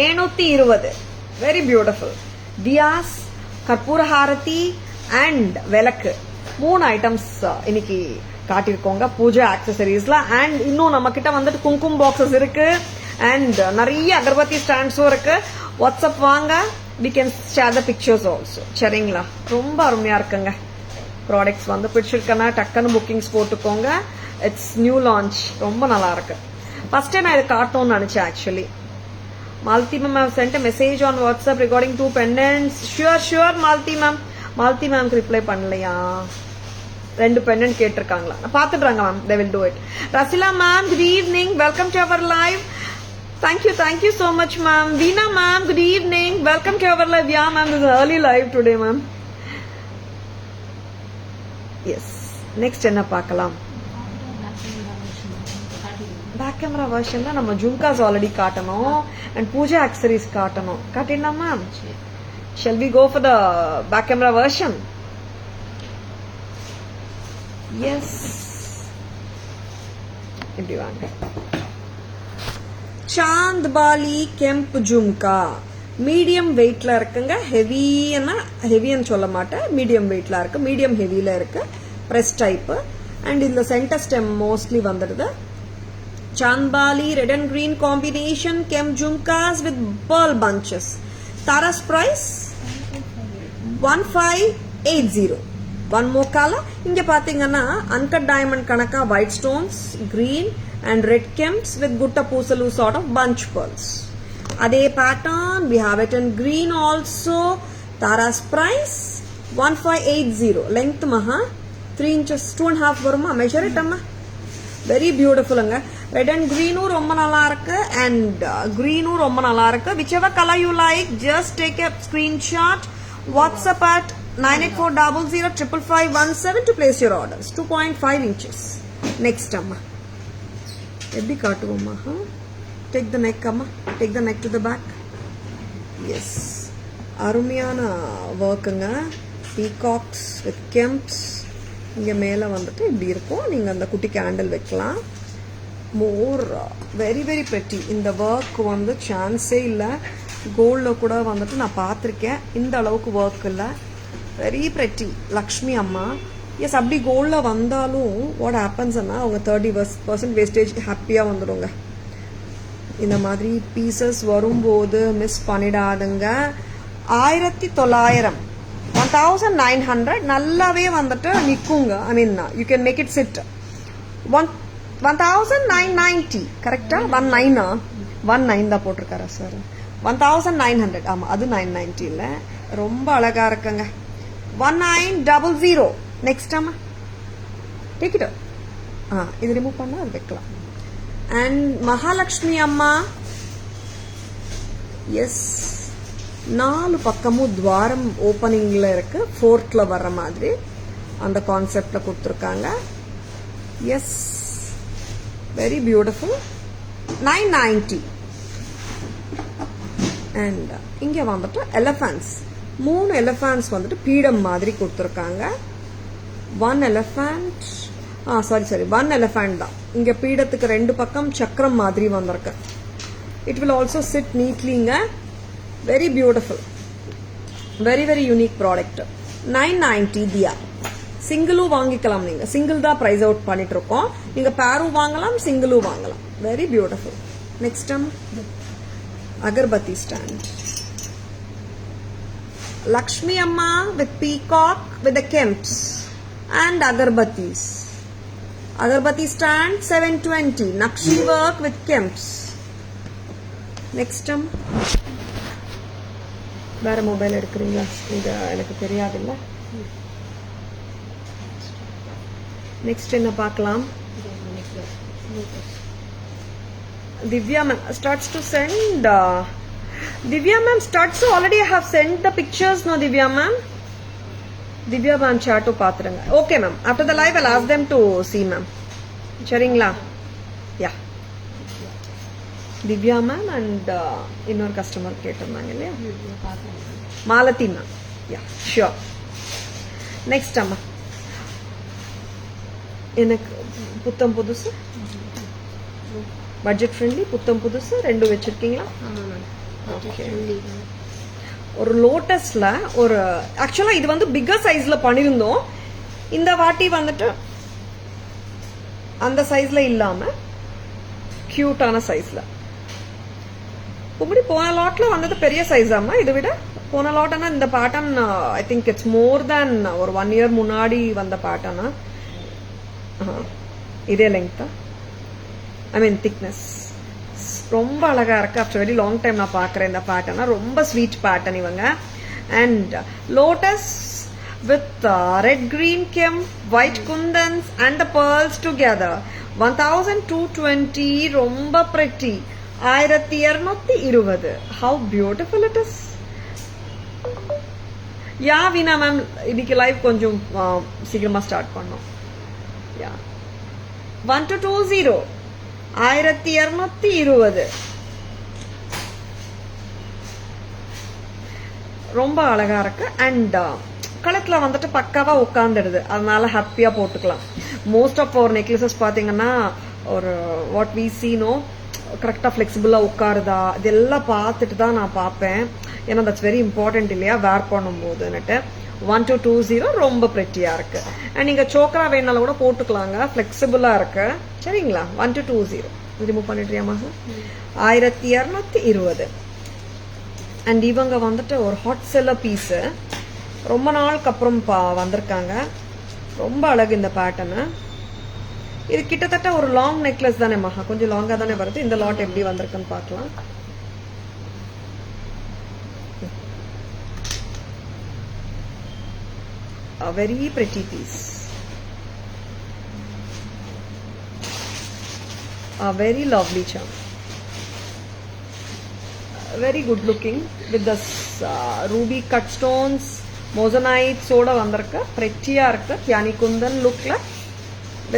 720. Very beautiful. தியாஸ், கற்பூர ஹாரதி அண்ட் விளக்கு 3 ஐட்டம்ஸ் இன்னைக்கு காட்டியிருக்கோங்க Pooja ஆக்சசரிஸ்ல. And இன்னும் நம்ம கிட்ட வந்துட்டு குங்குமம் boxes இருக்கு அண்ட் நிறைய அகர்பத்தி ஸ்டாண்ட்ஸும் இருக்கு. வாட்ஸ்அப் வாங்க, we can share the pictures also. சரிங்களா? ரொம்ப அருமையா இருக்குங்க. ப்ராடக்ட்ஸ் வந்து பிடிச்சிருக்கனா டக்குன்னு புக்கிங்ஸ் போட்டுக்கோங்க. இட்ஸ் நியூ லான்ச், ரொம்ப நல்லா இருக்கு. ஃபர்ஸ்ட் நான் இது காட்டணும்னு நினைச்சேன் actually. Malti ma'am have sent a message on WhatsApp regarding 2 pendants. Sure Malti ma'am reply பண்ணலையா? 2 pendant கேட்டிருக்காங்களா? நான் பாத்துடுறாங்க ma'am, they will do it. Rasila ma'am, good evening, welcome to our live. Thank you so much ma'am. Veena ma'am, good evening, welcome to our live. Yeah ma'am, this is early live today ma'am. Yes, next என்ன பார்க்கலாம்? Back camera வெர்ஷன்ல நம்ம jhumkas already காட்டணும் and Puja accessories காட்டணும். காட்டினா ma'am? Shall we go for the back camera version? Yes, இப்படி வாங்க. Chand poly Kemp jhumka medium வெயிட்ல இருக்குங்க. ஹெவின்னு சொல்ல மாட்டேன், மீடியம் வெயிட்ல இருக்கு, மீடியம் ஹெவில இருக்கு. Press type. அண்ட் இதுல சென்டர் ஸ்டெம் மோஸ்ட்லி வந்துடுது. Chandbali red and green combination Kemp jhumkas with pearl bunches. Tara's price 1580. One more color. Inga pathingana uncut diamond kanaka white stones, green and red Kemps with gutta pusalu sort of bunch pearls. Ade pattern we have it in green also. Tara's price 1580. Length maha 3 inches 2.5 varuma. Measure it amma. Very beautiful anga. Red and green ரொம்ப நல்லா இருக்கு and green ரொம்ப நல்லா இருக்கு. Whichever color you like, just take a screenshot. WhatsApp at 9840055517 to place your orders. 2.5 inches. Next அம்மா எப்படி காட்டுவோம்மா? Take the neck அம்மா, take the neck to the back. Yes, அருமையான ஒர்க்குங்க. Peacocks with kemps. இங்கே மேலே வந்துட்டு இப்படி இருக்கும். நீங்கள் அந்த குட்டி கேண்டில் வைக்கலாம். மோர் வெரி வெரி பெட்டி. இந்த ஒர்க் வந்து சான்ஸே இல்லை. கோல்டில் கூட வந்துட்டு நான் பார்த்துருக்கேன், இந்த அளவுக்கு ஒர்க் இல்லை. வெரி பெட்டி. லக்ஷ்மி அம்மா. எஸ், அப்படி கோல்டில் வந்தாலும் வாட் ஹேப்பன்ஸ்னா அவங்க 30% வேஸ்டேஜ் ஹாப்பியாக வந்துடுங்க. இந்த மாதிரி பீசஸ் வரும்போது மிஸ் பண்ணிடாதுங்க. 1900 1900 நல்லாவே வந்துட்டு நிற்குங்க. I mean you can make it sit. 1990 கரெக்டா? 19 தான் போட்டிருக்காரா சார்? 1900. ஆமாம், அது 990 இல்லை. ரொம்ப அழகா இருக்குங்க. 1900. நெக்ஸ்ட் அம்மா டேக் இட். இது ரிமூவ் பண்ணால் அது வைக்கலாம். அண்ட் மகாலட்சுமி அம்மா. எஸ், 4 பக்கமும் துவாரம் ஓப்பனிங்ல இருக்கு. 4th வர்ற மாதிரி அந்த கான்செப்ட்ல கொடுத்துருக்காங்க. S, very beautiful. 990. அண்ட் இங்க வந்துட்டு எலிஃபண்ட்ஸ், 3 எலிஃபண்ட்ஸ் வந்துட்டு பீடம் மாதிரி கொடுத்துருக்காங்க. 1 எலிஃபண்ட், சாரி 1 எலிஃபண்ட் தான். இங்க பீடத்துக்கு 2 பக்கம் சக்கரம் மாதிரி வந்திருக்கு. இட் வில் ஆல்சோ சிட் நீட்லிங்க. Very beautiful, very very unique product. 990 diya. சிங்கிளும் வாங்கிக்கலாம். நீங்க சிங்கிள் தான் பிரைஸ் அவுட் பண்ணிட்டு இருக்கோம். நீங்க பேரும் வாங்கலாம், சிங்கிளும் வாங்கலாம். Very beautiful. Next agarbatti stand. Lakshmi அம்மா with peacock with the kemps and agarbattis. Agarbatti stand 720. Nakshi work with kemps. Next வேற மொபைல் எடுக்கிறீங்களா? இது எனக்கு தெரியாதுல்ல. நெக்ஸ்ட் என்ன பார்க்கலாம்? Divya ma'am starts to send. Divya ma'am starts to already have sent the pictures. No, Divya ma'am. Divya ma'am chat பாத்துருங்க. Okay ma'am. After the live, I'll ask them to see ma'am. சரிங்களா? Yeah. Divya ma'am and இன்னொரு customer கேட்டிருந்தாங்க இல்லையா? Malathi ma'am. யா, sure. Next அம்மா எனக்கு புத்தம் புதுசு, budget friendly, புத்தம் புதுசு 2 வச்சிருக்கீங்களா? ஒரு லோட்டஸ்ல ஒரு ஆக்சுவலா இது வந்து பிக்கர் சைஸ்ல பண்ணிருந்தோம். இந்த வாட்டி வந்துட்டு அந்த சைஸ்ல இல்லாம கியூட்டான சைஸ்ல. இப்படி போன லாட்ல வந்தது பெரிய சைஸ் ஆமா. இதை விட போன லாட்னா இந்த pattern I think it's more than ஒரு 1 year முன்னாடி வந்த பேட்டர்னா. இதே லெங்க்தா, ஐ மீன் திக்னஸ். ரொம்ப அழகா இருக்கு. ஆஃப்டர் வெரி லாங் டைம் நான் பாக்குறேன் இந்த பேட்டர்னா. ரொம்ப ஸ்வீட் பேட்டர்ன் இவங்க. And lotus with red green gem, white kundans and the pearls together. 1220. ரொம்ப pretty. 1220. How beautiful it is. Yeah Veena ma'am, இன்னைக்கு லைவ் கொஞ்சம் சீக்கிரமா ஸ்டார்ட் பண்ணோம். யா 1220. 1220. ரொம்ப அழகா இருக்கு. அண்ட் கழுத்துல வந்துட்டு பக்காவா உட்காந்துடுது, அதனால ஹாப்பியா போட்டுக்கலாம். மோஸ்ட் ஆஃப் அவர் நெக்லசஸ் பாத்தீங்கன்னா ஒரு வாட் வி சீனோ கரெக்டா ஃபிளெக்சிபிளா உட்காருதா இதெல்லாம் பார்த்துட்டு தான் நான் பார்ப்பேன். ஏன்னா தட்ஸ் வெரி இம்பார்ட்டன்ட் இல்லையா வேர் பண்ணும்போதுன்னுட்டு. 1220 ரொம்ப பிரெட்டியா இருக்கு. அண்ட் நீங்க சோக்கரா வேணாலும் கூட போட்டுக்கலாங்க, ஃபிளெக்சிபிளா இருக்கு. சரிங்களா? 1220 ரிமூவ் பண்ணிடுறியாமா சார்? 1220. அண்ட் இவங்க வந்துட்டு ஒரு ஹாட் செல்லர் பீஸ், ரொம்ப நாளுக்கு அப்புறம் வந்திருக்காங்க. ரொம்ப அழகு இந்த பேட்டர்னு. இது கிட்டத்தட்ட ஒரு லாங் நெக்லஸ் தானே மகா, கொஞ்சம் லாங்கா தானே வருது. இந்த லாட் எப்படி வந்திருக்குன்னு பார்க்கலாம். A very pretty piece. A very lovely charm. Very good looking with the ruby cut stones, moissanite ஓட வந்திருக்கு. pretty-ஆ இருக்கு. யானி Kundan லுக்ல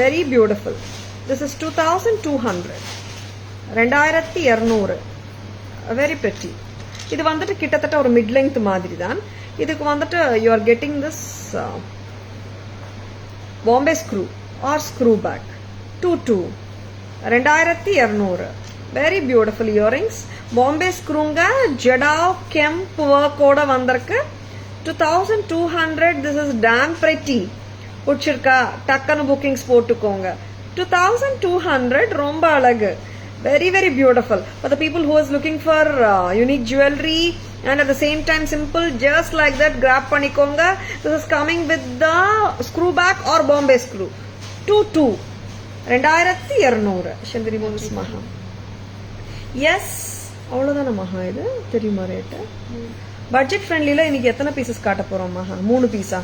Very beautiful. This is 2200. 2200. Very pretty. இது வந்துட்டு கிட்டத்தட்ட ஒரு மிட் லெங்த் மாதிரி தான். இதுக்கு வந்துட்டு you are getting this Bombay screw or screw back. 2200. Very beautiful earrings. Bombay screwங்க jadau கெம்ப் ஒர்க்கோட வந்திருக்கு. 2200. This is damn pretty. பிடிச்சிருக்கா? டக்குன்னு புக்கிங்ஸ் போட்டுக்கோங்க. 2200 ரொம்ப அழகு. Very, very beautiful. For the people who is looking for unique jewelry and at the same time simple, just like that, grab panikonga. This is coming with the screw back or Bombay screw. 2200. Shall we remove this maha? Yes. அவ்வளவுதான மகா இது தெரியுமா rate? Budget ஃப்ரெண்ட்லில இன்னைக்கு எத்தனை pieces காட்ட போறோம் மகா? 3 பீஸா?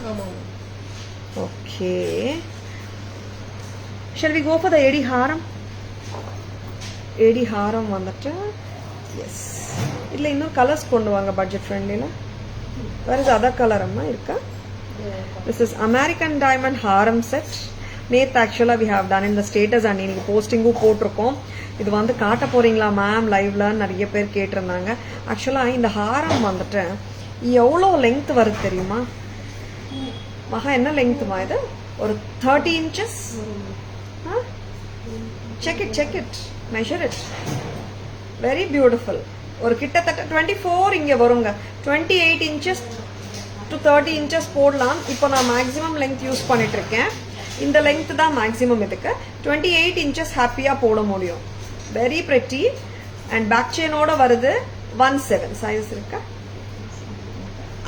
Okay. Shall we go for the AD haram? AD haram வந்துட்டு S. இல்ல இன்னும் கலர்ஸ் கொண்டு வாங்க பட்ஜெட் ஃப்ரெண்ட்லில. வேற ஏதாவது அதர் கலர் அம்மா இருக்கா? This is American diamond haram set. நேத்து ஆக்சுவலா we have done in the status and இன்னைக்கு போஸ்டிங்கும் போட்டிருக்கோம். இது வந்து காட்ட போறீங்களா மேம் லைவ்ல நிறைய பேர் கேட்டிருந்தாங்க. ஆக்சுவலா இந்த ஹாரம் வந்துட்டு எவ்வளோ லெங்த் வருது தெரியுமா மகா? என்ன லெங்க்மா இது? ஒரு 30 inches. Check it. Measure it. Very beautiful. ஒரு கிட்டத்தட்ட 24 இங்க வருங்க. 28 inches to 30 inches போடலாம். இப்போ நான் மேக்ஸிமம் லெங்த் யூஸ் பண்ணிட்டு இருக்கேன். இந்த லெங்த் தான் மேக்ஸிமம் இதுக்கு. 28 inches ஹாப்பியா போட முடியும். Very pretty. And back chain ஓட வருது. 17 சைஸ் இருக்கா?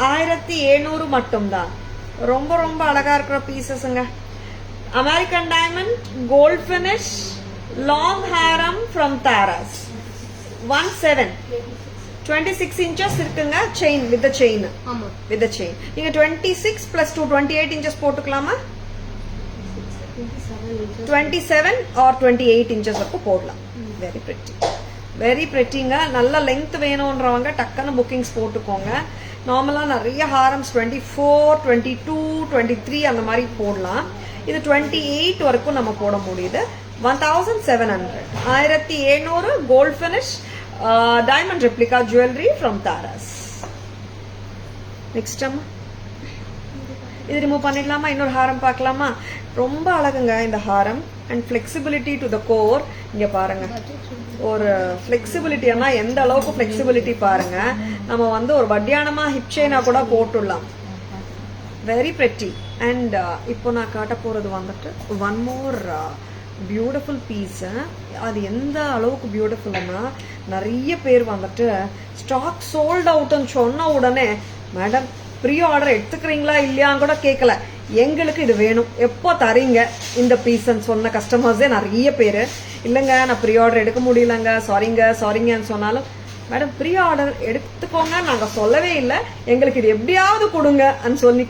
1700 மட்டும் தான். ரொம்ப ரொம்ப அழகா இருக்கிற பீசஸ்ங்க. American diamond gold finish long haram from Taras. 17. 26 inches இருக்குங்க chain with the chain. ஆமா with the chain. நீங்க 26 plus 2 28 inches போட்டுக்கலாமா? 27 or 28 inches வரைக்கும் போடலாம். Very pretty. Very prettyங்க. நல்ல லெங்த் வேணும்ன்றவங்க டக்குன்னு புக்கிங்ஸ் போட்டுக்கோங்க. நார்மலா நிறைய ஹாரம்ஸ் 24, 22, 23 அந்த மாதிரி போடலாம். இது 28 வரைக்கும் நம்ம போட முடியுது. 1700. 1700 gold finish diamond replica jewelry from Taras. Next அம்மா இது ரிமூவ் பண்ணிடலாமா? இன்னொரு ஹாரம் பார்க்கலாமா? ரொம்ப அழகுங்க இந்த ஹாரம். And flexibility to the core. இங்க பாருங்க ஒரு ஃபிளெக்சிபிலிட்டினா எந்த அளவுக்கு ஃபிளெக்சிபிலிட்டி பாருங்க. நம்ம வந்து ஒரு வட்டியானமா ஹிப் செயினா கூட போட்டுடலாம். Very pretty. அண்ட் இப்போ நான் காட்ட போறது வந்துட்டு ஒன் மோர் பியூட்டிஃபுல் பீஸ். அது எந்த அளவுக்கு பியூட்டிஃபுல்னா நிறைய பேர் வந்துட்டு ஸ்டாக் சோல்ட் அவுட்னு சொன்ன உடனே மேடம் ப்ரீ ஆர்டர் எடுத்துக்கிறீங்களா இல்லையான்னு கூட கேட்கல. எங்களுக்கு இது வேணும், எப்போ தரீங்க இந்த பீஸ்ன்னு சொன்ன கஸ்டமர்ஸே நிறைய பேர். இல்லைங்க நான் ப்ரீ ஆர்டர் எடுக்க முடியலங்க, சாரிங்கன்னு சொன்னாலும் மேடம் ப்ரீ ஆர்டர் எடுத்துக்கோங்க நாங்கள் சொல்லவே இல்லை, எங்களுக்கு இது எப்படியாவது கொடுங்கன்னு சொல்லி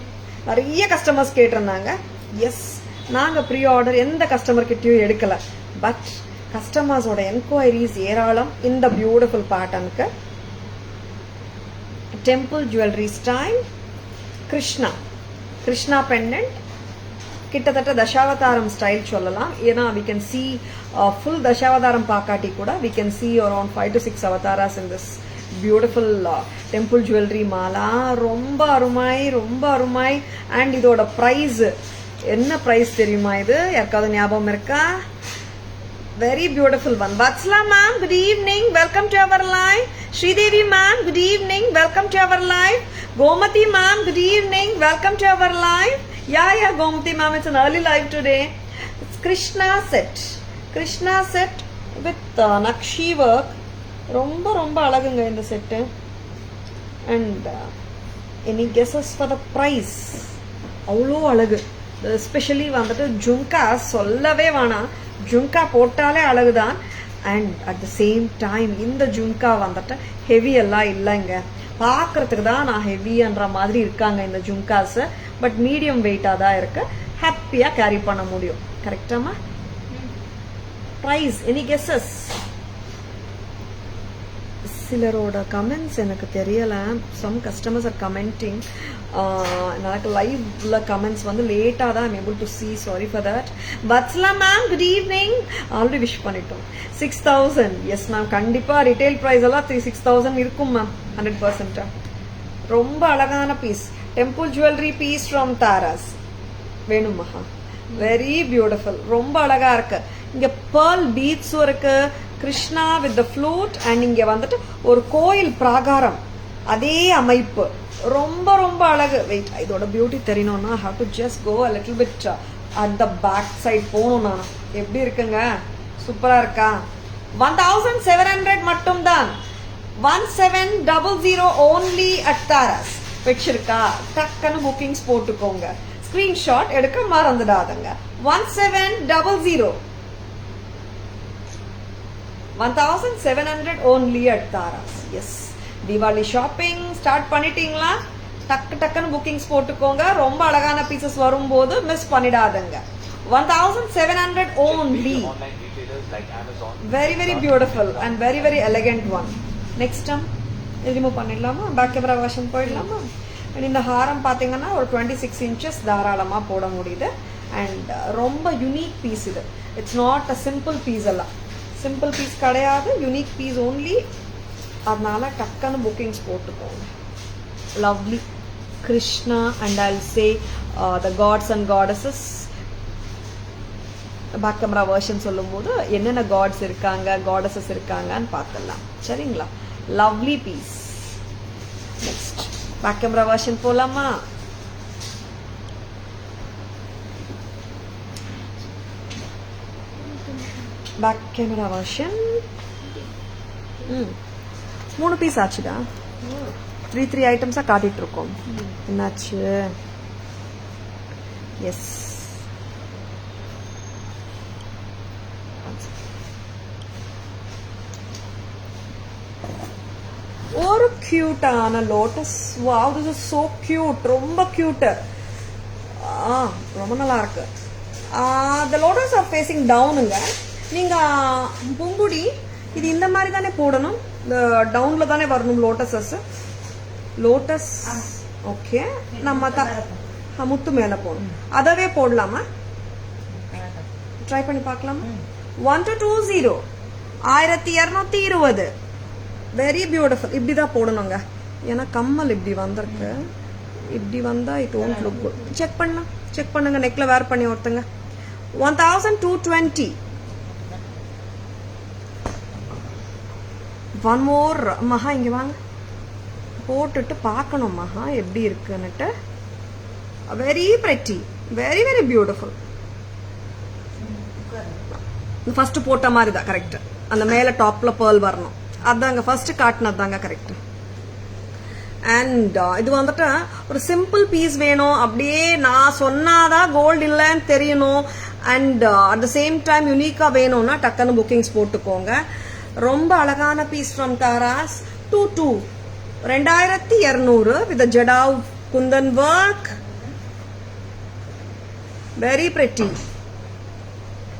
நிறைய கஸ்டமர்ஸ் கேட்டிருந்தாங்க. எஸ் நாங்கள் ப்ரீ ஆர்டர் எந்த கஸ்டமர் கிட்டயும் எடுக்கல. பட் கஸ்டமர்ஸோட என்கொயரிஸ் ஏராளம் இந்த பியூட்டிஃபுல் பேட்டர்னுக்கு. Temple jewellery style Krishna pendant. கிட்டத்தட்ட தசாவதாரம் ஸ்டைல் சொல்லலாம். ஏன்னா we can see full Dasavatharam பாக்காட்டி கூட we can see around 5 to 6 அவதாராஸ் in this beautiful temple jewelry Mala. ரொம்ப அருமை. அண்ட் இதோட பிரைஸ் என்ன பிரைஸ் தெரியுமா? இது யாருக்காவது ஞாபகம் இருக்கா? Very beautiful one. Vatsala ma'am, good evening. Welcome to our live. Sridevi ma'am, good evening. Welcome to our live. Gomati ma'am, good evening. Welcome to our live. Yeah, Gomati ma'am, it's an early live today. It's Krishna set with Nakshi work. ரொம்ப அழகுங்க இந்த set. And any guesses for the price? அவ்வளோ அழகு. Especially வந்துட்டு ஜும்கா சொல்லவே வேணாம். ஜும்கா போட்டாலே அழகுதான். And at the same time இந்த ஜும்கா வந்துட்டு ஹெவி எல்லாம் இல்லைங்க. பார்க்கறதுக்கு தான் நான் ஹெவின்ற மாதிரி இருக்காங்க இந்த ஜும்காஸ். பட் மீடியம் வெயிட்டாக தான் இருக்கு. ஹாப்பியாக கேரி பண்ண முடியும். கரெக்டாமா? Price any guesses? சிலரோட கமெண்ட்ஸ் எனக்கு தெரியல. Some customers are commenting. எனக்கு லைவ்ல கமெண்ட்ஸ் வந்து லேட்டாக தான் I'm able to see. Sorry for that. பத்ஸ்லா ma'am good evening. Already wish பண்ணிட்டோம். 6000. எஸ் மேம், கண்டிப்பாக ரிட்டைல் ப்ரைஸ் எல்லாம் 6000 இருக்கும் மேம். 100%. ரொம்ப அழகான piece. Temple jewellery piece from Tara's. வேணும் மகா. Very beautiful. ரொம்ப அழகா இருக்கு. இங்க பேர்ல் பீட்ஸும் இருக்கு. Krishna with the flute and இங்க வந்துட்டு ஒரு கோயில் பிராகாரம் அதே அமைப்பு. ரொம்ப ரொம்ப அழகு. வெயிட், இதோட பியூட்டி தெரியணும்னா have to just go a little bit at the back side போகணும். நான் எப்படி இருக்குங்க? சூப்பரா இருக்கா? 1700 மட்டும் தான். 1700 only at தாராஸ். வச்சிருக்கா? டக்குன்னு புக்கிங்ஸ் போட்டுக்கோங்க. ஸ்கிரீன்ஷாட் எடுக்க மறந்துடாதங்க. 1700. 1700 only at Taras. Yes, Deepavali shopping start பண்ணிட்டீங்களா? டக்குன்னு புக்கிங்ஸ் போட்டுக்கோங்க. ரொம்ப அழகான பீசஸ் வரும்போது மிஸ் பண்ணிடாதங்க. 1700 only. Very very beautiful and very very elegant one. Next time remove பண்ணிடலாமா? பேக் கேமரா வெர்ஷன் போயிடலாமா? அண்ட் இந்த ஹாரம் பார்த்தீங்கன்னா ஒரு 26 inches தாராளமாக போட முடியுது. அண்ட் ரொம்ப யூனிக் பீஸ் இது. It's not a simple piece. எல்லாம் சிம்பிள் பீஸ் கிடையாது, யூனிக் பீஸ் ஓன்லி. அதனால டக்குன்னு புக்கிங்ஸ் போட்டுக்கோங்க. Lovely Krishna and I'll say the gods and goddesses. Back camera version சொல்லும்போது என்னென்ன காட்ஸ் இருக்காங்க, காடஸஸ் இருக்காங்கன்னு பார்த்துடலாம். சரிங்களா? Lovely piece. Next back camera version போலாமா? பேக் கேமரா வெர்ஷன் 3 பீஸ் ஆச்சுடா. 3 ஐட்டம்ஸா காட்டிட்டு இருக்கோம். என்னாச்சு? எஸ், ஒரு கியூட்டான lotus. Wow, this is so cute. ரொம்ப கியூட். ரொம்ப நல்லா இருக்கு. த லோட்டஸ் ஆர் ஃபேசிங் டவுனுங்க. நீங்க பூங்குடி இது இந்த மாதிரி தானே போடணும். இந்த டவுன்ல தானே வரணும் லோட்டஸஸ். Lotus okay. நம்ம முத்து மேல போடணும். அதவே போடலாமா? ட்ரை பண்ணி பார்க்கலாமா? 1220. 1220. Very beautiful. இப்படி தான் போடணுங்க. ஏன்னா கம்மல் இப்படி வந்திருக்கு. இப்படி வந்தா it won't look good. Check பண்ணுங்க. நெக்ல வேர் பண்ணி ஒருத்தங்க. 1220. One more. மகா இங்க வாங்க. போட்டுட்டு பார்க்கணும் மகா எப்படி இருக்குன்னுட்டு. Very pretty, very very beautiful. First போட்ட மாதிரி தான் கரெக்ட். அந்த மேல டாப்ல பேர்ல் வரணும். அதாங்க ஃபர்ஸ்ட் காட்டினது தாங்க கரெக்ட். அண்ட் இது வந்துட்டு ஒரு சிம்பிள் பீஸ் வேணும். அப்படியே நான் சொன்னாதான் கோல்டு இல்லைன்னு தெரியணும். And at the same time யூனிக்கா வேணும்னா டக்குன்னு புக்கிங்ஸ் போட்டுக்கோங்க. ரொம்ப அழகான piece from Taras. 2200 with jadau kundan work. Very pretty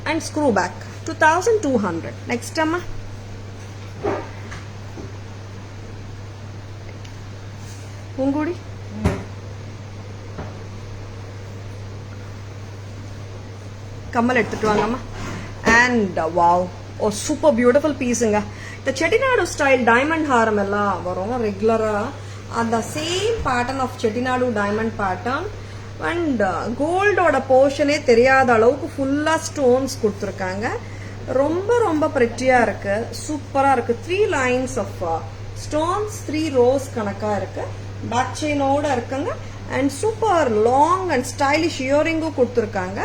and screw back. 2200. Next அம்மா பூங்குடி. கம்மல் எடுத்துட்டு வாங்கம்மா. And wow, oh super beautiful பீஸுங்க. இந்த செட்டிநாடு ஸ்டைல் டைமண்ட் ஹாரம் எல்லாம் வரும் ரெகுலரா. அந்த same pattern of Chettinad diamond pattern. And கோல்டோட போர்ஷனே தெரியாத அளவுக்கு ஃபுல்லா ஸ்டோன்ஸ் கொடுத்துருக்காங்க. ரொம்ப ரொம்ப பிரெட்டியா இருக்கு. சூப்பரா இருக்கு. 3 lines ஆஃப் ஸ்டோன்ஸ், 3 rows கணக்கா இருக்கு. பேக் செயினோட இருக்குங்க. And super long and stylish இயரிங்கும் கொடுத்துருக்காங்க.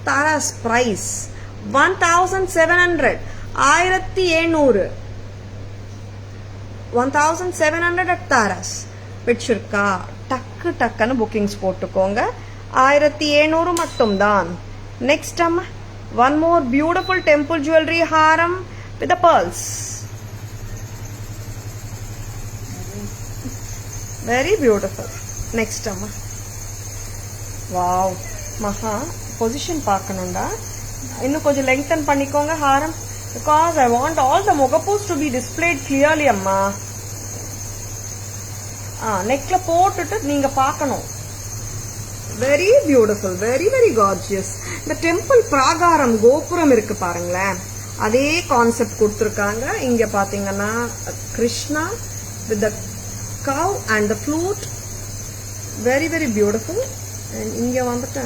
தாராஸ் பிரைஸ் 1700. 1700. 1700 at தாராஸ். பிடிச்சிருக்கா? டக்குன்னு புக்கிங்ஸ் போட்டுக்கோங்க. 1700 மட்டும் தான். நெக்ஸ்ட் அம்மா one more beautiful temple jewellery ஹாரம் with pearls. Very beautiful. Next அம்மா வாவ். மகா பொசிஷன் பார்க்கணும்டா. இன்னும் கொஞ்சம் லெங்தன் பண்ணிக்கோங்க ஹாரம். Because I want all the mugapus to be displayed clearly, amma. Neckla போட்டுட்டு நீங்க பார்க்கணும். Very beautiful, very very gorgeous. இந்த டெம்பிள் பிராகாரம் கோபுரம் இருக்கு பாருங்களேன், அதே கான்செப்ட் கொடுத்துருக்காங்க. இங்க பாத்தீங்கன்னா Krishna with the cow and the flute, very very beautiful. And இங்க வந்துட்டு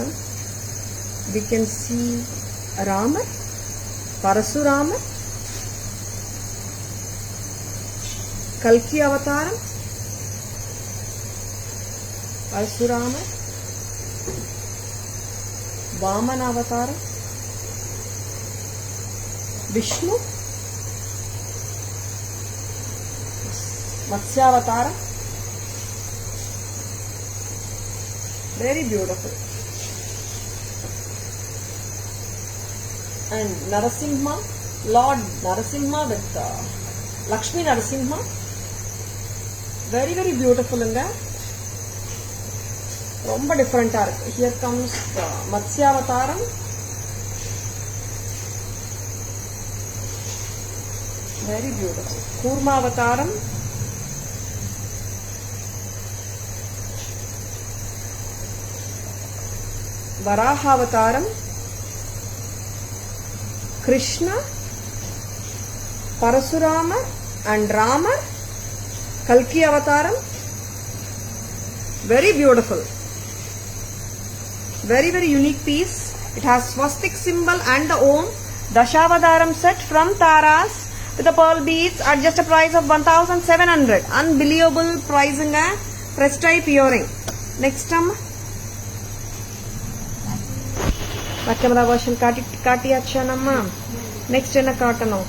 we can see Ramar, Parasurama, Kalki Avataram, Parasurama, Vaman Avataram, Vishnu, Matsya Avataram. Very beautiful. And Narasimha, Lord Narasimha with Lakshmi Narasimha. Very very beautiful inga. Romba different ah irukku. Here comes Matsya Avataram. Very beautiful. Kurma Avataram. Varaha Avataram. Krishna, Parasurama and Rama, Kalki Avataram. Very beautiful. Very very unique piece. It has swastik symbol and the Om. Dashavadaram set from Taras with the pearl beads at just a price of 1,700. Unbelievable pricing. Press type earring. Next time. Camera version காட்டியாச்சா நம்ம. Next என்ன காட்டணும்?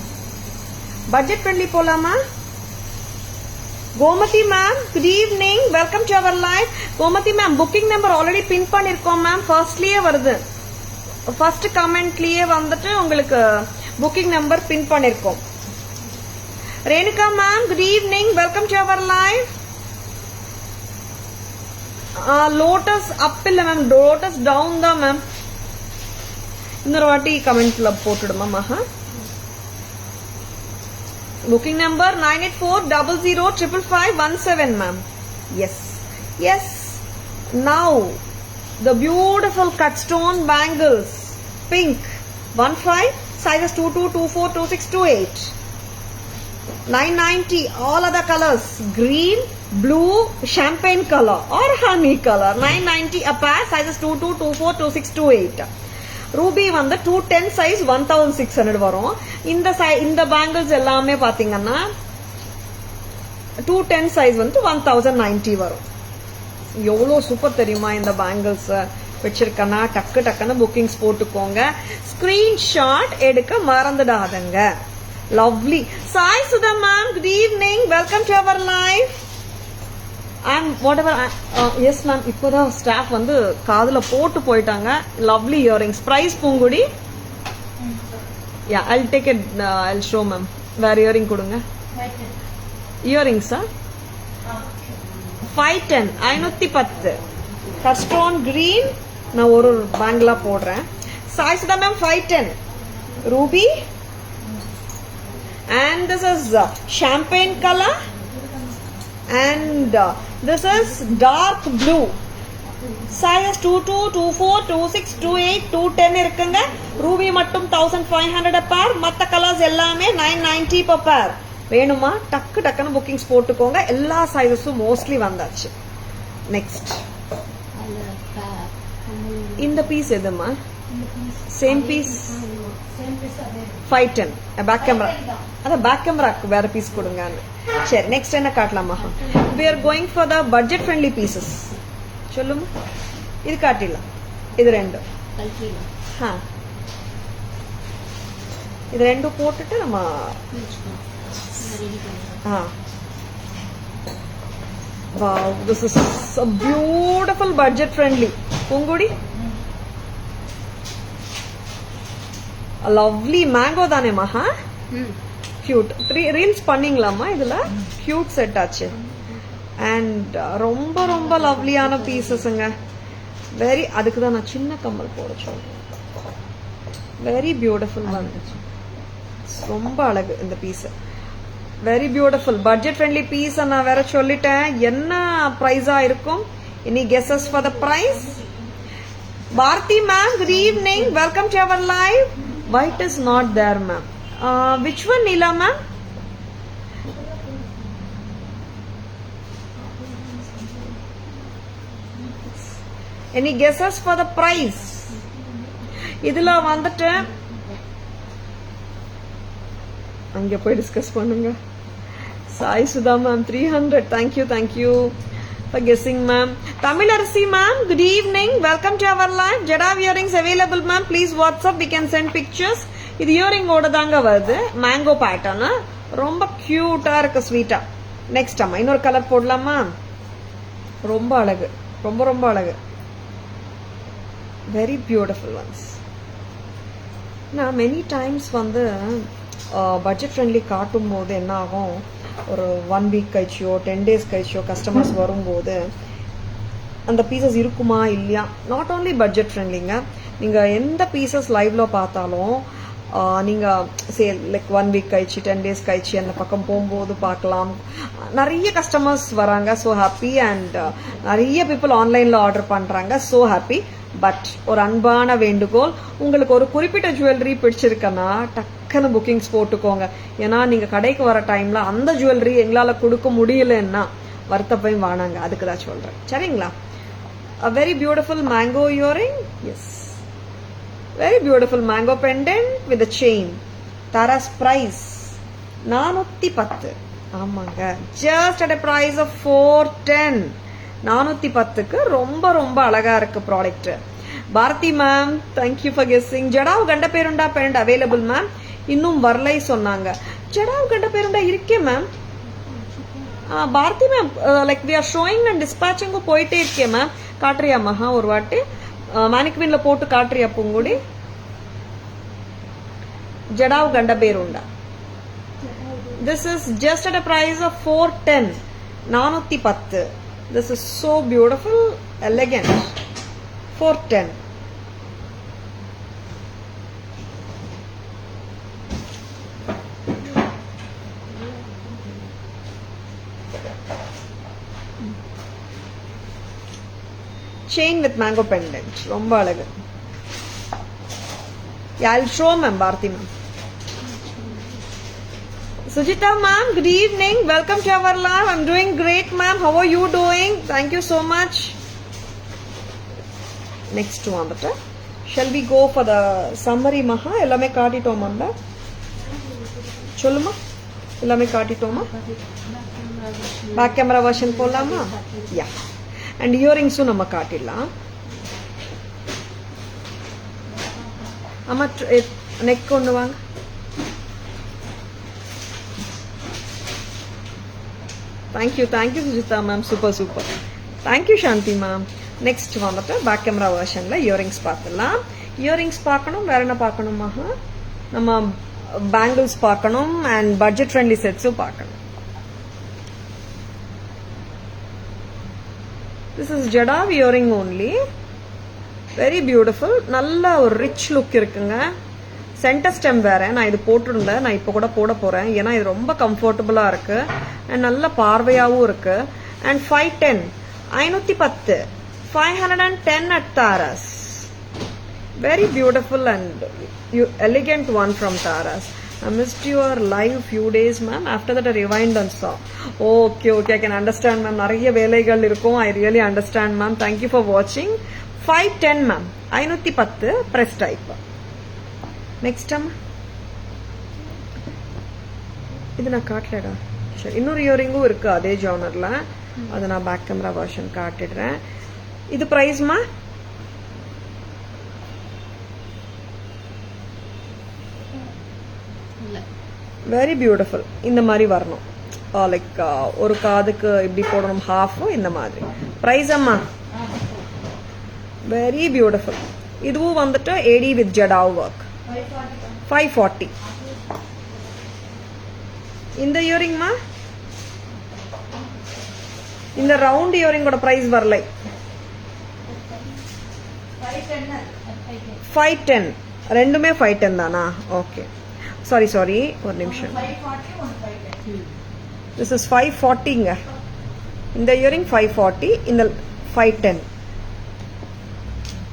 Budget friendly போலாமா? Gomathi ma'am, good evening, welcome to our live. Gomathi ma'am, booking number already pin பண்ணிருக்கோம் ma'am. ஃபர்ஸ்ட்லயே வருது, first கமெண்ட்லயே வந்துட்டு உங்களுக்கு booking number pin பண்ணிருக்கோம். Renuka ma'am, good evening, welcome to our live. Lotus up இல்ல மேம், லோட்டஸ் டவுன் தான் ma'am. இன்னொரு வாட்டி கமெண்ட்ல போட்டுடுமா Maha. Booking number 9840055517 ma'am. Yes yes. Now the beautiful cut stone bangles, pink 15, sizes 22, 24, 26, 28. 990. All other colors, green, blue, champagne color or honey color. 990 a pair, sizes 22, 24, 26, 28. Ruby வந்து 210 size 1600 வரும். இந்த bangles எல்லாமே பாத்தீங்கன்னா 210 சைஸ் வந்து 1090 வரும். எவ்வளவு சூப்பர் தெரியுமா இந்த பேங்கிள்ஸ் வச்சிருக்கனா. டக்கு டக்குன்னு புக்கிங்ஸ் போட்டுக்கோங்க. ஸ்கிரீன்ஷாட் எடுக்க மறந்துடாதங்க. Lovely. Sai Sudha ma'am, good evening, welcome to our live. And whatever, yes ma'am, இப்போதான் ஸ்டாஃப் வந்து காதுல போட்டு போயிட்டாங்க. Lovely earrings. Price Poongudi. Yeah, I'll take it, I'll show ma'am. வேற இயரிங் கொடுங்க. இயரிங்ஸா 510, 510. கஸ்டோன் கிரீன். நான் ஒரு பேங்கிளா போடுறேன். Sai Sudha ma'am 510. Ruby. And this is champagne color. And this is dark blue. Size 22, 24, 26, 28, 210 இருக்குங்க. ரூபி மட்டும் 1500 a pair. மத்த கலர்ஸ் எல்லாமே 990 per pair. வேணுமா டக்கு டக்குன்னு புக்கிங்ஸ் போட்டுக்கோங்க. எல்லா சைஸஸும் மோஸ்ட்லி வந்தாச்சு. நெக்ஸ்ட் இந்த பீஸ் எதுமா? Same piece 510. பேக் கேமரா, அதான் பேக் கேமராக்கு வேற பீஸ் கொடுங்க. சரி, நெக்ஸ்ட் என்ன காட்டலாமா? we are going for the budget friendly pieces. சொல்லுமா, இது காட்டிடலாம். இது ரெண்டு இது ரெண்டும் போட்டுட்டு நம்ம wow, this is a beautiful budget friendly. Poongudi lovely mango தானே மகா. கியூட். ரீல்ஸ் பண்ணீங்களாமா இதுல? கியூட் செட் ஆச்சு. அண்ட் ரொம்ப ரொம்ப லவ்லியான பீசஸ்ங்க. வெரி, அதுக்கு தான் நான் சின்ன கம்மல் போட சொல்றேன். வெரி பியூட்டிஃபுல் வந்துச்சு. ரொம்ப அழகு இந்த piece. Very beautiful budget friendly piece. நான் வேற சொல்லிட்டேன் என்ன பிரைஸா இருக்கும். Any guesses for the price? Bharti ma'am, good evening. Welcome to our live. White is not there, ma'am. Which one, Neela ma'am? Any guesses for the price? இதுல வந்துட்டு அங்க போய் டிஸ்கஸ் பண்ணுங்க. Sai Sudha ma'am 300. Thank you for guessing, ma'am. Tamilarsi ma'am, good evening. Welcome to our live. Jada earrings available, ma'am. Please WhatsApp. We can send pictures. இது earring ஓட தாங்க வருது. Mango pattern. ரொம்ப கியூட்டா இருக்கு, ஸ்வீட்டா. நெக்ஸ்ட் அம்மா இன்னொரு கலர் போடலாமா? ரொம்ப அழகு, ரொம்ப அழகு. Very beautiful once. நான் மெனி டைம்ஸ் வந்து பட்ஜெட் ஃப்ரெண்ட்லி காட்டும் போது என்ன ஆகும், ஒரு 1 வீக் கழிச்சியோ 10 days கழிச்சியோ கஸ்டமர்ஸ் வரும்போது அந்த பீசஸ் இருக்குமா இல்லையா. நாட் ஓன்லி பட்ஜெட் ஃப்ரெண்ட்லிங்க, நீங்கள் எந்த பீசஸ் லைவ்ல பார்த்தாலும் நீங்கள் லைக் 1 வீக் கழிச்சு 10 days கழிச்சு அந்த பக்கம் போகும்போது பார்க்கலாம். நிறைய கஸ்டமர்ஸ் வராங்க. So happy. அண்ட் நிறைய பீப்புள் ஆன்லைனில் ஆர்டர் பண்ணுறாங்க. So happy. பட் ஒரு அன்பான வேண்டுகோள், உங்களுக்கு ஒரு குறிப்பிட்ட ஜுவல்லரி பிடிச்சிருக்கன்னா டக்குன்னு புக்கிங்ஸ் போட்டுக்கோங்க. ஏன்னா நீங்கள் கடைக்கு வர டைமில் அந்த ஜுவல்லரி எங்களால் கொடுக்க முடியலன்னா வருத்தப்பையும் வானாங்க. அதுக்கு தான் சொல்கிறேன். சரிங்களா? A very beautiful mango earring. Yes. Very beautiful mango pendant with a chain. Tara's price 410. ஆமாங்க. Just at a price of 410. 410க்கு ரொம்ப அழகா இருக்கு product. Bharathi ma'am, thank you for guessing. Jadau Gandaberunda bend available ma'am. இன்னும் வரலை சொன்னாங்க. ஜடாவு கண்ட பேருண்டா இருக்கே ma'am. Bharathi ma'am, like we are showing and டிஸ்பேச்சிங்கும் போயிட்டே இருக்கே மேம். காட்டுறியா மகா ஒரு வாட்டி மேனிக்வின்ல போட்டு காட்டுறியா பூங்குடி? ஜடாவு கண்ட Berunda. This is just at a price of 410. 410. This is so beautiful, elegant. 410. Chain with mango pendant. ரொம்ப அழகு. Yeah, I'll show ma'am, Bharti ma'am. Sujita ma'am, good evening. Welcome to our live. I'm doing great ma'am. How are you doing? Thank you so much. Next one. Shall we go for the summary maha? Ellame kaatitoma anda. Solluma. Ellame kaatitoma. Back camera version polama? Yeah. And earrings நம்ம காட்டிடலாம். அம்மா neck கொண்டு வாங்க. Thank you Sujitha ma'am. Super. Thank you Shanthi ma'am. Next வந்துட்டு back camera வெர்ஷன்ல earrings பார்த்துடலாம். Earrings பார்க்கணும். வேற என்ன பார்க்கணுமா? நம்ம பேங்கிள்ஸ் பார்க்கணும் அண்ட் பட்ஜெட் ஃப்ரெண்ட்லி செட்ஸும் பார்க்கணும். This is Jadav earring only. Very beautiful. நல்ல ஒரு ரிச் லுக் இருக்குங்க. சென்டர் ஸ்டெம் வேற. நான் இது போட்டிருந்தேன். நான் இப்போ கூட போட போறேன். ஏன்னா இது ரொம்ப கம்ஃபர்டபுளா இருக்கு அண்ட் நல்ல பார்வையாவும் இருக்கு. And 510. 510. 510 at Taras. Very beautiful and elegant one from Taras. I missed your live few days ma'am. After that I rewind and saw. Okay, I can understand ma'am. நிறைய வேலைகள் இருக்கும். I really understand ma'am. Thank you for watching. 510 ma'am. 510 press type. Next ma'am. இது நான் காட்டலடா. சரி, இன்னொரு இயரிங்கும் இருக்கு அதே ஜானர்ல. அதை நான் பேக் கேமரா வெர்ஷன் காட்டிடுறேன். இது பிரைஸ் மா? Very beautiful. இந்த மாதிரி வரணும். லைக் ஒரு காதுக்கு இப்படி போடணும், ஹாஃப் இந்த மாதிரி. பிரைஸ் அம்மா? Very beautiful. இதுவும் வந்துட்டு ஏடி வித் ஜடாவ் ஒர்க். 540. இந்த இயரிங்மா? இந்த ரவுண்ட் இயரிங்கோட பிரைஸ் வரலை. 510. ரெண்டுமே 510 தானா? ஓகே. sorry ஒரு நிமிஷம். This is 540ங்க. இந்த இயரிங் 540, இந்த 510.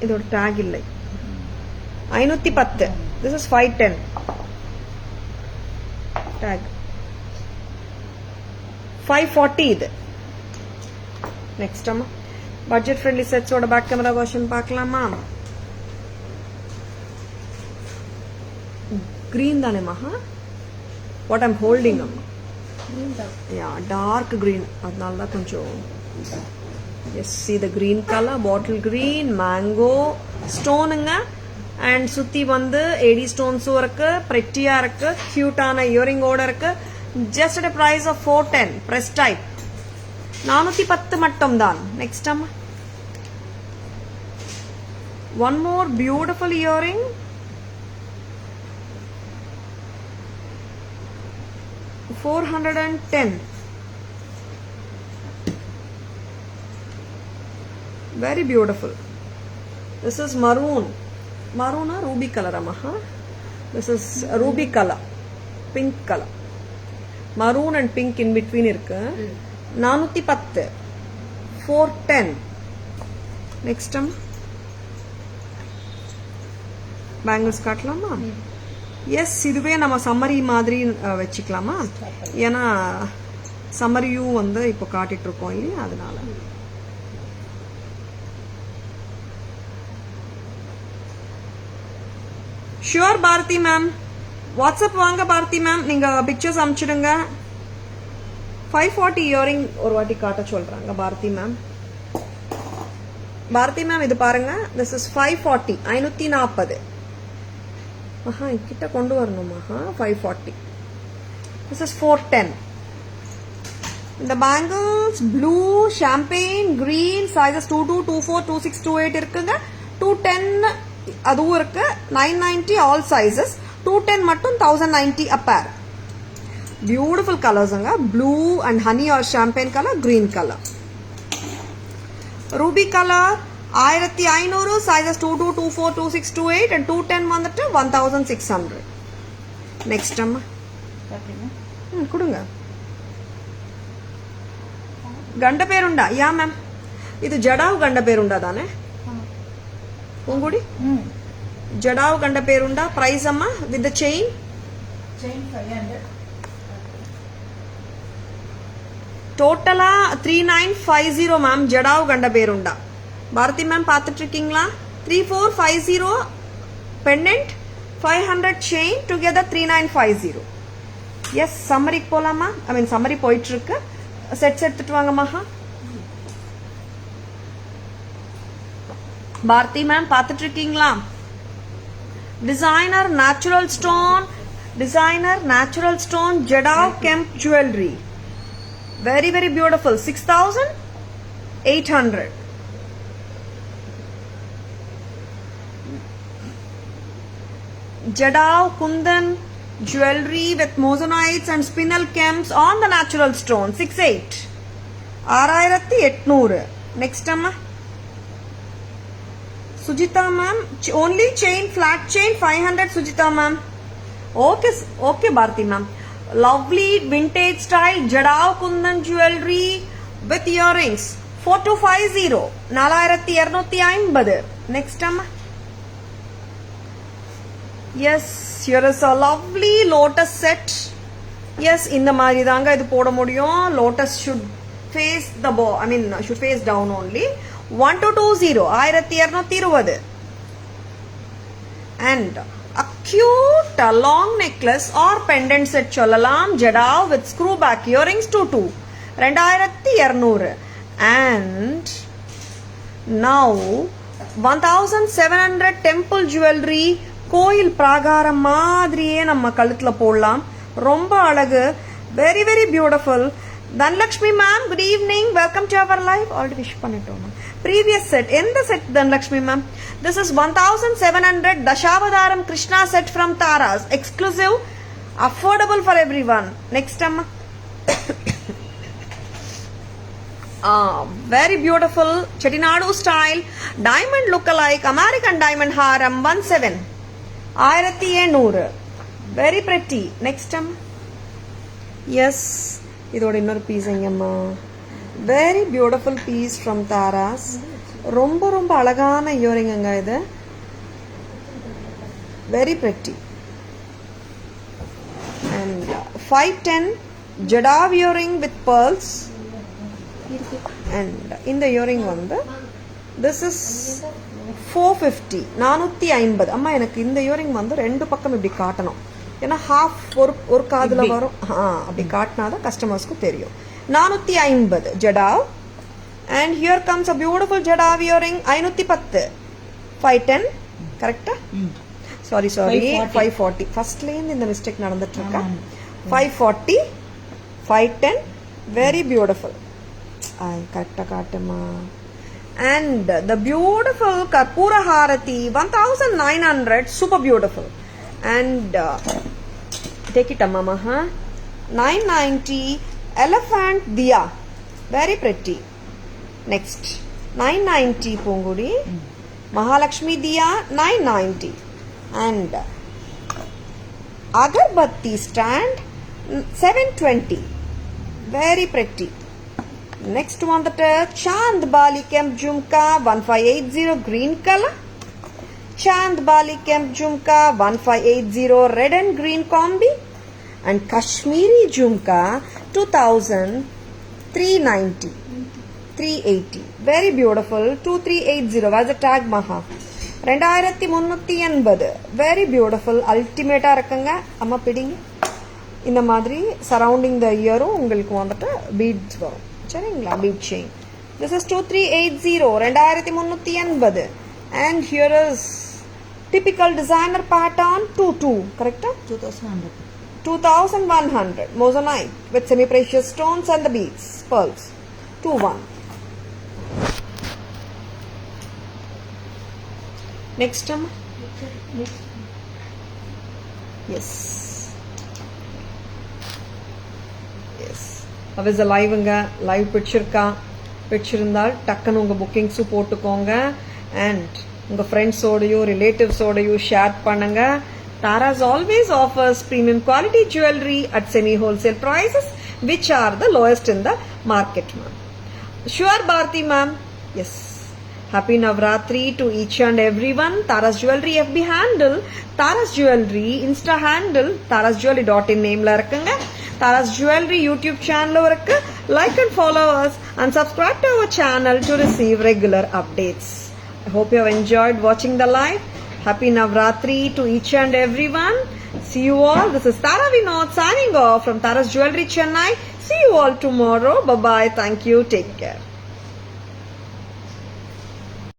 இதோட டேக் இல்லை. 510. This is 510. டேக் 540 இது. நெக்ஸ்ட் அம்மா பட்ஜெட் ஃப்ரெண்ட்லி செட்ஸோட பேக் கேமரா வெர்ஷன் பார்க்கலாமா? green தானே மகா? what I'm holding அம்மா yeah dark green, அதனால தான் கொஞ்சம் yes see the green color, bottle green, mango stoneங்க. and சுத்தி வந்து AD ஸ்டோன்ஸும் இருக்கு, pretty-ஆ இருக்கு, cute-ஆன இயரிங்கோட இருக்கு. just at a price of 410 press type 410 மட்டும் தான். next அம்மா one more beautiful earring. $410. Very beautiful. This is maroon. Maroon or ruby color, amma? This is ruby color, pink color. Maroon and pink in between irukku. 410. 410. Next time. Bangles காட்டலாமா? S இதுவே நம்ம summary மாதிரி வச்சுக்கலாமா? ஏன்னா சம்மரியும் வந்து இப்போ காட்டிட்டு இருக்கோம் இல்லையா, அதனால. ஷுவர் பாரதி மேம், வாட்ஸ்அப் வாங்க பாரதி மேம், நீங்க பிக்சர்ஸ் அனுப்பிச்சிடுங்க. 540 இயரிங் ஒரு வாட்டி காட்ட சொல்றாங்க பாரதி மேம். பாரதி மேம் இது பாருங்க, திஸ் இஸ் 540, 540. ஆஹா கிட்ட கொண்டு வரணுமா? 540. This is 410. இந்த bangles blue, champagne, green, sizes 22, 24, 26, 28 இருக்குங்க. 210 அதுவும் இருக்கு. 990 all sizes. 210 மட்டும் 1090 a pair. Beautiful colors-ங்க. Blue and honey or champagne color, green color. Ruby color 1500, sizes 22, 24, 26, 28 and 210 வந்துட்டு 1600. நெக்ஸ்ட் அம்மா கொடுங்க. గంట పేరుండా? యా మ్యామ్ ఇది జడావు గంట పేరుండా దానే ఉంగుడి జడావు గంట పేరుండా. ప్రైస్ అమ్మా విత్ ద చైన్ 500. டோட்டலா 3950 மேம். ஜடாவு கண்ட பேருண்டா. பாரதி மேம் பார்த்துட்டு இருக்கீங்களா? 3450 பெண்டன்ட், 500 செயின், டுகெதர் 3950. எஸ் சம்மரிக்கு போலாமா? ஐ மீன் சம்மரி போயிட்டு இருக்கு. செட்ஸ் எடுத்துட்டு வாங்க மகா. பாரதி மேம் பார்த்துட்டு இருக்கீங்களா? Designer natural stone jadau kemp jewellery. Very very beautiful. 6800. Jadav Kundan jewelry with mosonites and spinel gems on the natural stone. 68. 6800. Next amma Sujita ma'am, only chain, flat chain 500 Sujita ma'am. Okay Bharti ma'am. Lovely vintage style Jadav Kundan jewelry with earrings 4250 4250. Next time. Yes, here is a lovely lotus set. Yes, இந்த மாதிரி தாங்க இது போட முடியும். Lotus should face the bow, I mean should face down only. 1220 1220. And a cute long necklace or pendant set சொல்லலாம். Jadav with screw back earrings 2200. And now 1700 temple jewelry. கோயில் பிராகாரம் மாதிரியே நம்ம கழுத்துல போடலாம். ரொம்ப அழகு. Very very beautiful. Dhanalakshmi ma'am good evening, welcome to our live. Already wish பண்ணிட்டோம். Previous set எந்த set Dhanalakshmi ma'am? This is 1700 Dasavataram Krishna set from Taras. Exclusive, affordable for everyone. Next அம்மா very beautiful Chettinadu style diamond look alike American diamond haram 17 1700. Very pretty. Next time. Yes, இதோட இன்னொரு piece எங்கம்மா. Very beautiful piece from Taras. ரொம்ப ரொம்ப அழகான இயரிங்குங்க இது. Very pretty. And 510 Jadav earring with pearls. And in the earring வந்து this is 450 450. அம்மா எனக்கு இந்த இயரிங் வந்து ரெண்டு பக்கம் இப்படி காட்டணும், ஏன்னா ஹாஃப் ஒரு காதுல வரும். அப்படி காட்டினாதான் கஸ்டமர்ஸ்க்கு தெரியும். 450 Jadav. And here comes a beautiful Jadav earring 510 510 கரெக்டா? சாரி 540. ஃபர்ஸ்ட்லேருந்து இந்த மிஸ்டேக் நடந்துட்டு இருக்கா. 540 510 very beautiful. கரெக்டா காட்டுமா. And the beautiful Karpura Harati 1900, super beautiful. And take it mama, 990 elephant diya, very pretty. Next 990 Ponguri Mahalakshmi diya 990. And agarbatti stand 720, very pretty. Next one, that Chand Bali Kemp Jhumka 1580 green color. Chand Bali Kemp Jhumka 1580 red and green combi. And Kashmiri Jhumka 2390 380, very beautiful. 2380 was the tag Maha. 2380, very beautiful. Ultimate இருக்குங்க. அம்மா பிடிங்க. இந்த மாதிரி surrounding த இயரும் உங்களுக்கு வந்துட்டு beads வரும். சரிங்களா? Bead chain. This is 2380 2380. And here is typical designer pattern 22, correct? 2100 moissanite with semi precious stones and the beads pearls 21. Next time. Yes. அவிஸ் லைவுங்க. லைவ் பிடிச்சிருந்தால் டக்குன்னு உங்கள் புக்கிங்ஸும் போட்டுக்கோங்க. அண்ட் உங்கள் ஃப்ரெண்ட்ஸோடையும் ரிலேட்டிவ்ஸோடையும் ஷேர் பண்ணுங்க. Taras always offers premium quality jewelry at semi-wholesale prices, which are the lowest in the market, ma'am. Sure, Bharti, ma'am. Yes. Happy Navratri to each and everyone. Taras Jewelry FB handle, Taras Jewelry Insta handle, tarasjewelry.in nameல இருக்குங்க. Taras Jewelry YouTube channel இருக்கு. Like and follow us and subscribe to our channel to receive regular updates. I hope you have enjoyed watching the live. Happy Navratri to each and everyone. See you all. This is Tara Vinod signing off from Taras Jewelry Chennai. See you all tomorrow. Bye bye. Thank you. Take care.